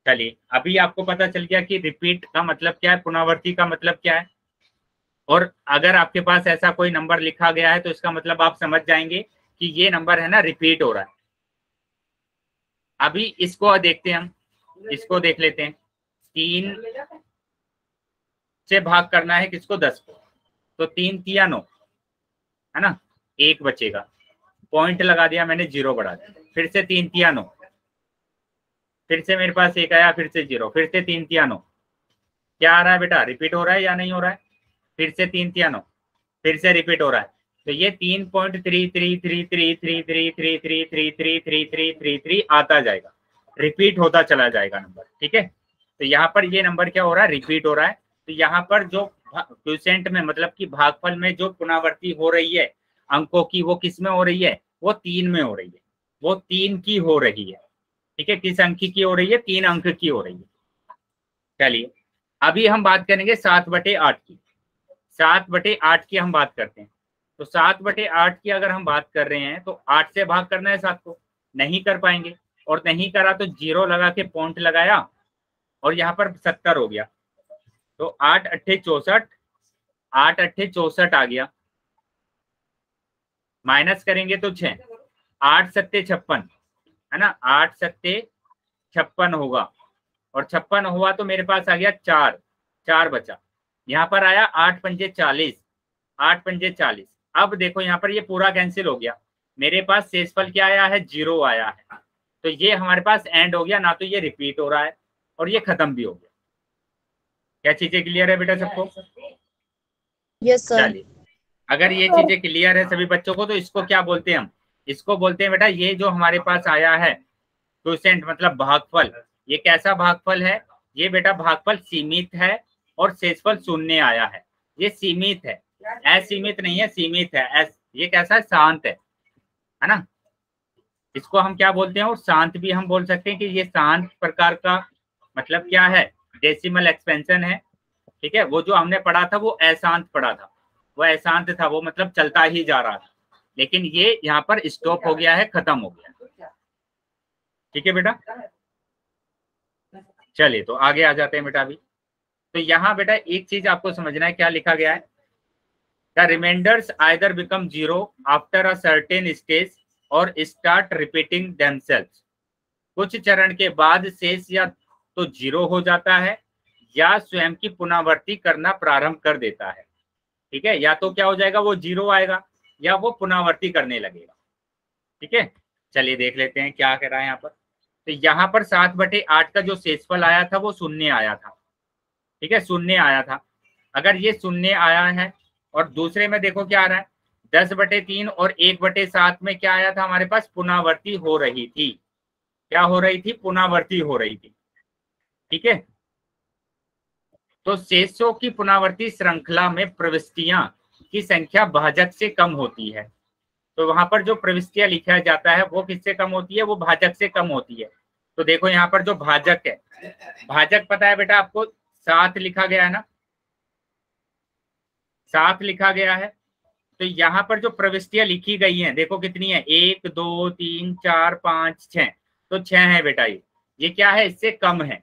[SPEAKER 1] चलिए अभी आपको पता चल गया कि रिपीट का मतलब क्या है, पुनरावृत्ति का मतलब क्या है। और अगर आपके पास ऐसा कोई नंबर लिखा गया है तो इसका मतलब आप समझ जाएंगे कि ये नंबर है ना रिपीट हो रहा है। अभी इसको देखते हैं हम, इसको देख लेते हैं। 3 से भाग करना है किसको, 10 को। तो 3 तिया 9, है ना, 1 बचेगा। पॉइंट लगा दिया मैंने, 0 बढ़ा दिया। फिर से 3 तिया 9, फिर से मेरे पास 1 आया, फिर से 0, फिर से 3 तिया 9। क्या आ रहा है बेटा, रिपीट हो रहा है या नहीं हो रहा है? फिर से 3 तिया 9, फिर से रिपीट हो रहा है। तो ये 3.33333333333333 आता जाएगा, रिपीट होता चला जाएगा नंबर। ठीक है, तो यहाँ पर ये नंबर क्या हो रहा है, रिपीट हो रहा है। तो यहाँ पर जो क्वोशिएंट में मतलब कि भागफल में जो पुनरावृत्ति हो रही है अंकों की, वो किस में हो रही है, वो 3 में हो रही है, वो 3 की हो रही है। ठीक है, किस अंक की हो रही है, 3 अंक की हो रही है। चलिए अभी हम बात करेंगे 7/8 की। 7/8 की हम बात करते हैं। तो 7/8 की अगर हम बात कर रहे हैं तो 8 से भाग करना है 7 को, नहीं कर पाएंगे। और नहीं करा तो 0 लगा के पॉइंट लगाया और यहाँ पर 70 हो गया। तो 8 अट्ठे 64, 8 अट्ठे 64 आ गया। माइनस करेंगे तो 6, 8 सत्ते 56, है ना, 8 सत्ते 56 होगा। और 56 हुआ तो मेरे पास आ गया 4, 4 बचा। यहाँ पर आया 8 पंजे 40, 8 पंजे 40। अब देखो यहाँ पर ये पूरा कैंसिल हो गया, मेरे पास शेषफल क्या आया है, 0 आया है। तो ये हमारे पास एंड हो गया ना, तो ये रिपीट हो रहा है और ये खत्म भी हो गया। क्या चीजें क्लियर है बेटा सबको?
[SPEAKER 3] Yes, sir.
[SPEAKER 1] चलिए अगर ये चीजें क्लियर है सभी बच्चों को तो इसको क्या बोलते हैं हम, इसको बोलते हैं बेटा, ये जो हमारे पास आया है क्वोशिएंट मतलब भागफल, ये कैसा भागफल है, ये बेटा भागफल सीमित है और शेषफल 0 आया है। ये सीमित है, असीमित नहीं है, सीमित है। ये कैसा है, शांत है ना। इसको हम क्या बोलते हैं, और शांत भी हम बोल सकते हैं कि ये शांत प्रकार का मतलब क्या है, डेसिमल एक्सपेंशन है। ठीक है, वो जो हमने पढ़ा था वो अशांत पढ़ा था, वो अशांत था, वो मतलब चलता ही जा रहा था। लेकिन ये यहाँ पर स्टॉप हो गया है, खत्म हो गया। ठीक है बेटा, चलिए तो आगे आ जाते हैं बेटा अभी। तो यहाँ बेटा एक चीज आपको समझना है, क्या लिखा गया है, the remainders either become 0 after a certain stage और स्टार्ट रिपीटिंग देमसेल्व्स। कुछ चरण के बाद शेष या तो 0 हो जाता है या स्वयं की पुनरावृत्ति करना प्रारंभ कर देता है। ठीक है, या तो क्या हो जाएगा, वो 0 आएगा या वो पुनरावृत्ति करने लगेगा। ठीक है, चलिए देख लेते हैं क्या कह रहा है यहाँ पर। तो यहाँ पर 7/8 का जो शेषफल आया था वो शून्य आया था, ठीक है, शून्य आया था। अगर ये शून्य आया है और दूसरे में देखो क्या आ रहा है, 10/3 और 1/7 में क्या आया था हमारे पास, पुनरावृत्ति हो रही थी। क्या हो रही थी, पुनरावृत्ति हो रही थी, ठीक है। तो शेषों की पुनरावृत्ति श्रृंखला में प्रविष्टियां की संख्या भाजक से कम होती है। तो वहां पर जो प्रविष्टियां लिखा जाता है वो किससे कम होती है, वो भाजक से कम होती है। तो देखो यहाँ पर जो भाजक है, भाजक पता है बेटा आपको, 7 लिखा गया है ना, 7 लिखा गया है। तो यहाँ पर जो प्रविष्टियां लिखी गई हैं देखो कितनी है, 1 2 3 4 5 6, तो 6 है बेटा। ये क्या है, इससे कम है,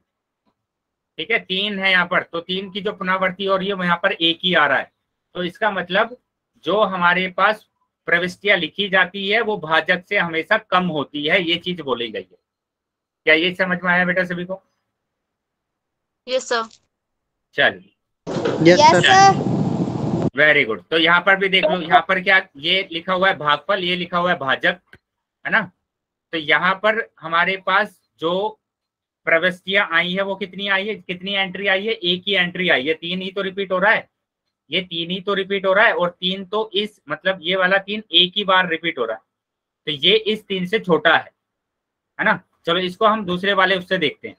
[SPEAKER 1] ठीक है। 3 है यहाँ पर, तो 3 की जो पुनरावृत्ति हो रही है वो यहाँ पर 1 ही आ रहा है। तो इसका मतलब जो हमारे पास प्रविष्टियां लिखी जाती है वो भाजक से हमेशा कम होती है, ये चीज बोली गई है। क्या ये समझ में आया बेटा सभी को?
[SPEAKER 3] Yes sir.
[SPEAKER 1] चलिए,
[SPEAKER 2] यस सर।
[SPEAKER 1] Very good. तो यहाँ पर भी देख लो, यहाँ पर क्या ये लिखा हुआ है भागफल, ये लिखा हुआ है भाजक, है ना। तो यहाँ पर हमारे पास जो प्रविष्टियां आई है वो कितनी आई है, कितनी एंट्री आई है, 1 ही एंट्री आई है। 3 ही तो रिपीट हो रहा है, ये 3 ही तो रिपीट हो रहा है, और 3 तो इस मतलब ये वाला 3 एक ही बार रिपीट हो रहा है, तो ये इस 3 से छोटा है ना। चलो इसको हम दूसरे वाले उससे देखते हैं।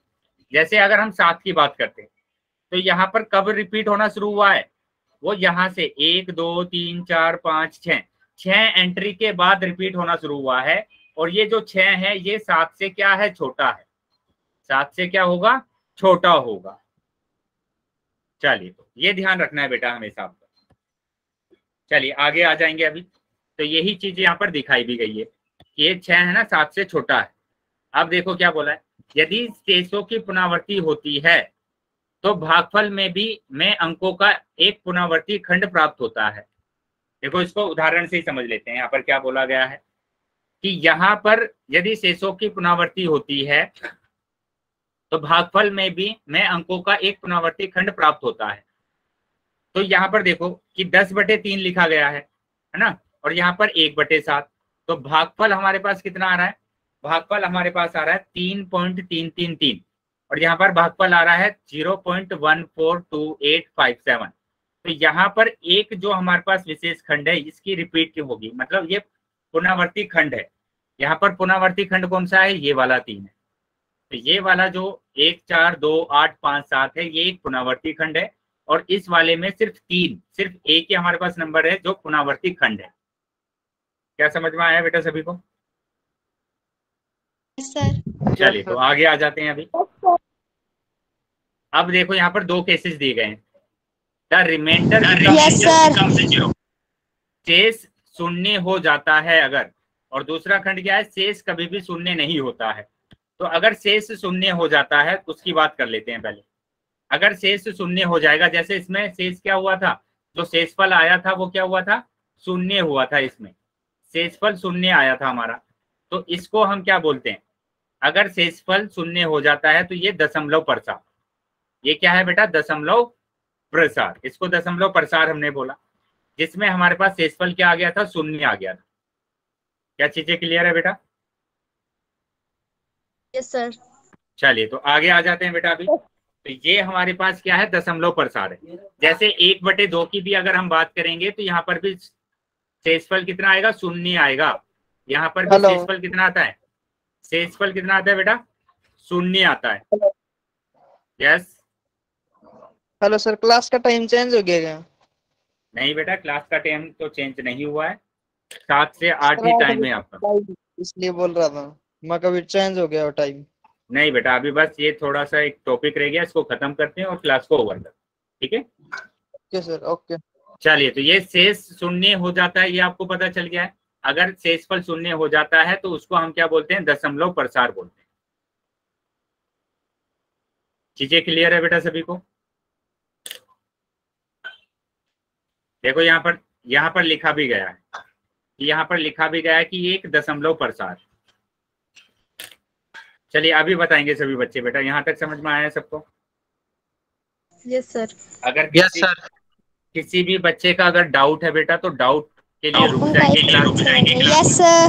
[SPEAKER 1] जैसे अगर हम 7 की बात करते हैं तो यहाँ पर कब रिपीट होना शुरू हुआ है, वो यहाँ से 1 2 3 4 5 6 एंट्री के बाद रिपीट होना शुरू हुआ है। और ये जो 6 है ये 7 से क्या है, छोटा है, 7 से क्या होगा, छोटा होगा। चलिए, तो ये ध्यान रखना है बेटा हमेशा आपको। चलिए आगे आ जाएंगे अभी। तो यही चीज यहाँ पर दिखाई भी गई है कि ये 6 है ना, 7 से छोटा है। अब देखो क्या बोला है, यदि शेषों की पुनरावृत्ति होती है तो भागफल में भी अंकों का एक पुनरावृत्ति खंड प्राप्त होता है। देखो इसको उदाहरण से ही समझ लेते हैं। यहाँ पर क्या बोला गया है कि यहाँ पर यदि शेषों की पुनरावृत्ति होती है तो भागफल में भी अंकों का एक पुनरावृत्ति खंड प्राप्त होता है। तो यहाँ पर देखो कि 10/3 लिखा गया है ना, और यहाँ पर 1/7। तो भागफल हमारे पास कितना आ रहा है, भागफल हमारे पास आ रहा है 3.333, और यहाँ पर भागफल आ रहा है 0.142857। तो यहाँ पर एक जो हमारे पास विशेष खंड है इसकी रिपीट क्यों होगी, मतलब ये पुनरावृत्ति खंड है। यहाँ पर पुनरावृत्ति खंड कौन सा है, ये वाला 3 है। तो ये वाला जो 1 4 2 8 5 7 है ये एक पुनरावृत्ति खंड है, और इस वाले में सिर्फ एक ही हमारे पास नंबर है जो पुनरावृत्ति खंड है। क्या समझ में आया बेटा सभी को?
[SPEAKER 3] सर।
[SPEAKER 1] चलिए तो आगे आ जाते हैं अभी। अब देखो यहाँ पर 2 केसेस दिए गए हैं। द रिमाइंडर शेष शून्य हो जाता है अगर, और दूसरा खंड क्या है, शेष कभी भी शून्य नहीं होता है। तो अगर शेष शून्य हो जाता है उसकी बात कर लेते हैं पहले। अगर शेष शून्य हो जाएगा, जैसे इसमें शेष क्या हुआ था, जो शेषफल आया था वो क्या हुआ था, शून्य हुआ था। इसमें शेषफल शून्य आया था हमारा, तो इसको हम क्या बोलते हैं, अगर शेषफल शून्य हो जाता है तो ये दशमलव प्रसार। ये क्या है बेटा, दशमलव प्रसार। इसको दशमलव प्रसार हमने बोला, जिसमें हमारे पास शेषफल क्या आ गया था, शून्य आ गया था। क्या चीजें क्लियर है बेटा?
[SPEAKER 3] Yes sir.
[SPEAKER 1] चलिए तो आगे आ जाते हैं बेटा अभी। तो ये हमारे पास क्या है, दशमलव प्रसार है। जैसे 1/2 की भी अगर हम बात करेंगे तो यहाँ पर भी शेषफल कितना आएगा, शून्य आएगा। यहाँ पर भी शेषफल कितना आता है, शेषफल कितना आता है बेटा, शून्य आता है। यस।
[SPEAKER 2] हेलो सर, क्लास का टाइम चेंज हो गया क्या?
[SPEAKER 1] नहीं बेटा, क्लास का टाइम तो चेंज नहीं हुआ है, 7 से 8 ही टाइम है आपका,
[SPEAKER 2] इसलिए बोल रहा था मैं, कभी चेंज हो गया टाइम।
[SPEAKER 1] नहीं बेटा, अभी बस ये थोड़ा सा एक टॉपिक रह गया, इसको खत्म करते हैं और क्लास को ओवर करते हैं, ठीक है?
[SPEAKER 2] Okay sir, okay.
[SPEAKER 1] चलिए, तो ये शेष शून्य हो जाता है, ये आपको पता चल गया है। अगर शेषफल शून्य हो जाता है तो उसको हम क्या बोलते हैं, दशमलव प्रसार बोलते हैं। चीजें क्लियर है बेटा सभी को? देखो यहाँ पर लिखा भी गया है, यहाँ पर लिखा भी गया है कि एक दशमलव प्रसार। चलिए अभी बताएंगे सभी बच्चे। बेटा यहाँ तक समझ में आया है सबको?
[SPEAKER 3] Yes sir.
[SPEAKER 1] अगर किसी भी बच्चे का अगर डाउट है बेटा तो डाउट के लिए रुक जाएंगे।
[SPEAKER 3] Yes sir.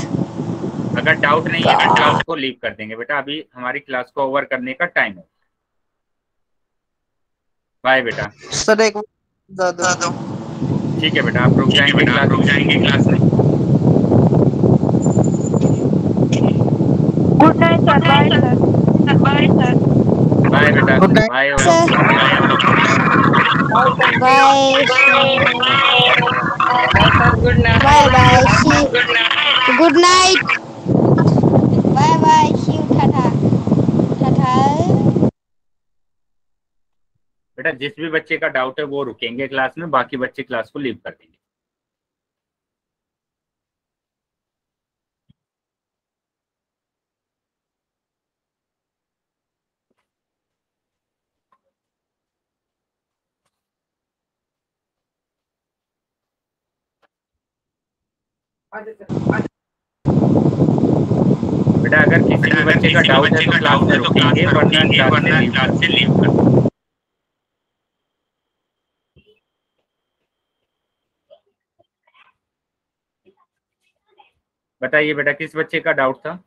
[SPEAKER 1] अगर डाउट नहीं है तो क्लास को लीव कर देंगे बेटा, अभी हमारी क्लास को ओवर करने का टाइम है। बाय बेटा।
[SPEAKER 2] सर एक बता दो।
[SPEAKER 1] ठीक है बेटा, आप रुक जाएंगे क्लास में।
[SPEAKER 3] Good night sir, bye sir.
[SPEAKER 4] Bye sir.
[SPEAKER 1] Bye बेटा,
[SPEAKER 2] Good night,
[SPEAKER 1] bye.
[SPEAKER 5] Bye
[SPEAKER 4] sir good night.
[SPEAKER 5] Bye bye good night bye bye see you tata tata.
[SPEAKER 1] बेटा जिस भी बच्चे का डाउट है वो रुकेंगे क्लास में, बाकी बच्चे क्लास को लीव कर देंगे। बेटा अगर किसी भी बच्चे का डाउट है तो क्लास में रुकेंगे, वरना क्लास से लीव कर देंगे। बताइए बेटा किस बच्चे का डाउट था?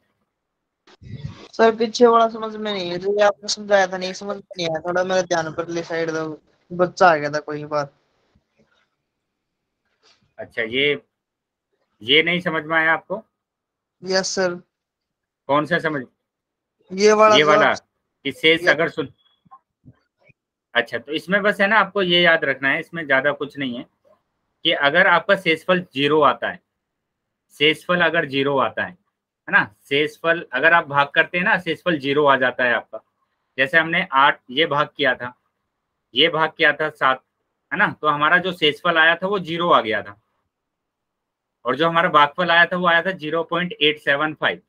[SPEAKER 2] सर पीछे वाला समझ में नहीं है, जो ये आपने समझाया था नहीं समझ में नहीं आया, थोड़ा मेरे ध्यान पर ले साइड दो, बच्चा आ गया था कोई बात।
[SPEAKER 1] अच्छा, ये नहीं समझ में आया आपको?
[SPEAKER 2] Yes sir.
[SPEAKER 1] कौन सा समझ?
[SPEAKER 2] ये वाला
[SPEAKER 1] ये
[SPEAKER 2] जो
[SPEAKER 1] वाला
[SPEAKER 2] आप-
[SPEAKER 1] कि शेष अगर सुन। अच्छा, तो इसमें बस है ना, आपको ये याद रखना है, इसमें ज्यादा कुछ नहीं है कि अगर आपका शेषफल 0 आता है, शेषफल अगर 0 आता है ना, शेषफल अगर आप भाग करते हैं ना, शेषफल 0 आ जाता है आपका। जैसे हमने 8 ये भाग किया था, ये भाग किया था 7, है ना, तो हमारा जो शेषफल आया था वो 0 आ गया था, और जो हमारा भागफल आया था वो आया था 0.875।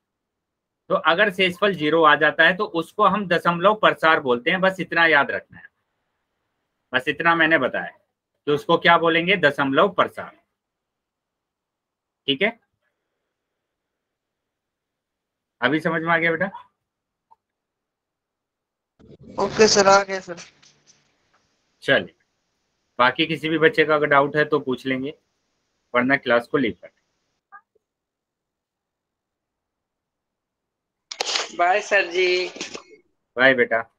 [SPEAKER 1] तो अगर शेषफल 0 आ जाता है तो उसको हम दशमलव प्रसार बोलते हैं, बस इतना याद रखना है। बस इतना मैंने बताया कि उसको क्या बोलेंगे, दशमलव प्रसार। ठीक है, अभी समझ में आ गया बेटा?
[SPEAKER 2] ओके सर, आ गया सर।
[SPEAKER 1] चलिए, बाकी किसी भी बच्चे का अगर डाउट है तो पूछ लेंगे, वरना क्लास को लीव कर।
[SPEAKER 4] बाय सर जी।
[SPEAKER 1] बाय बेटा।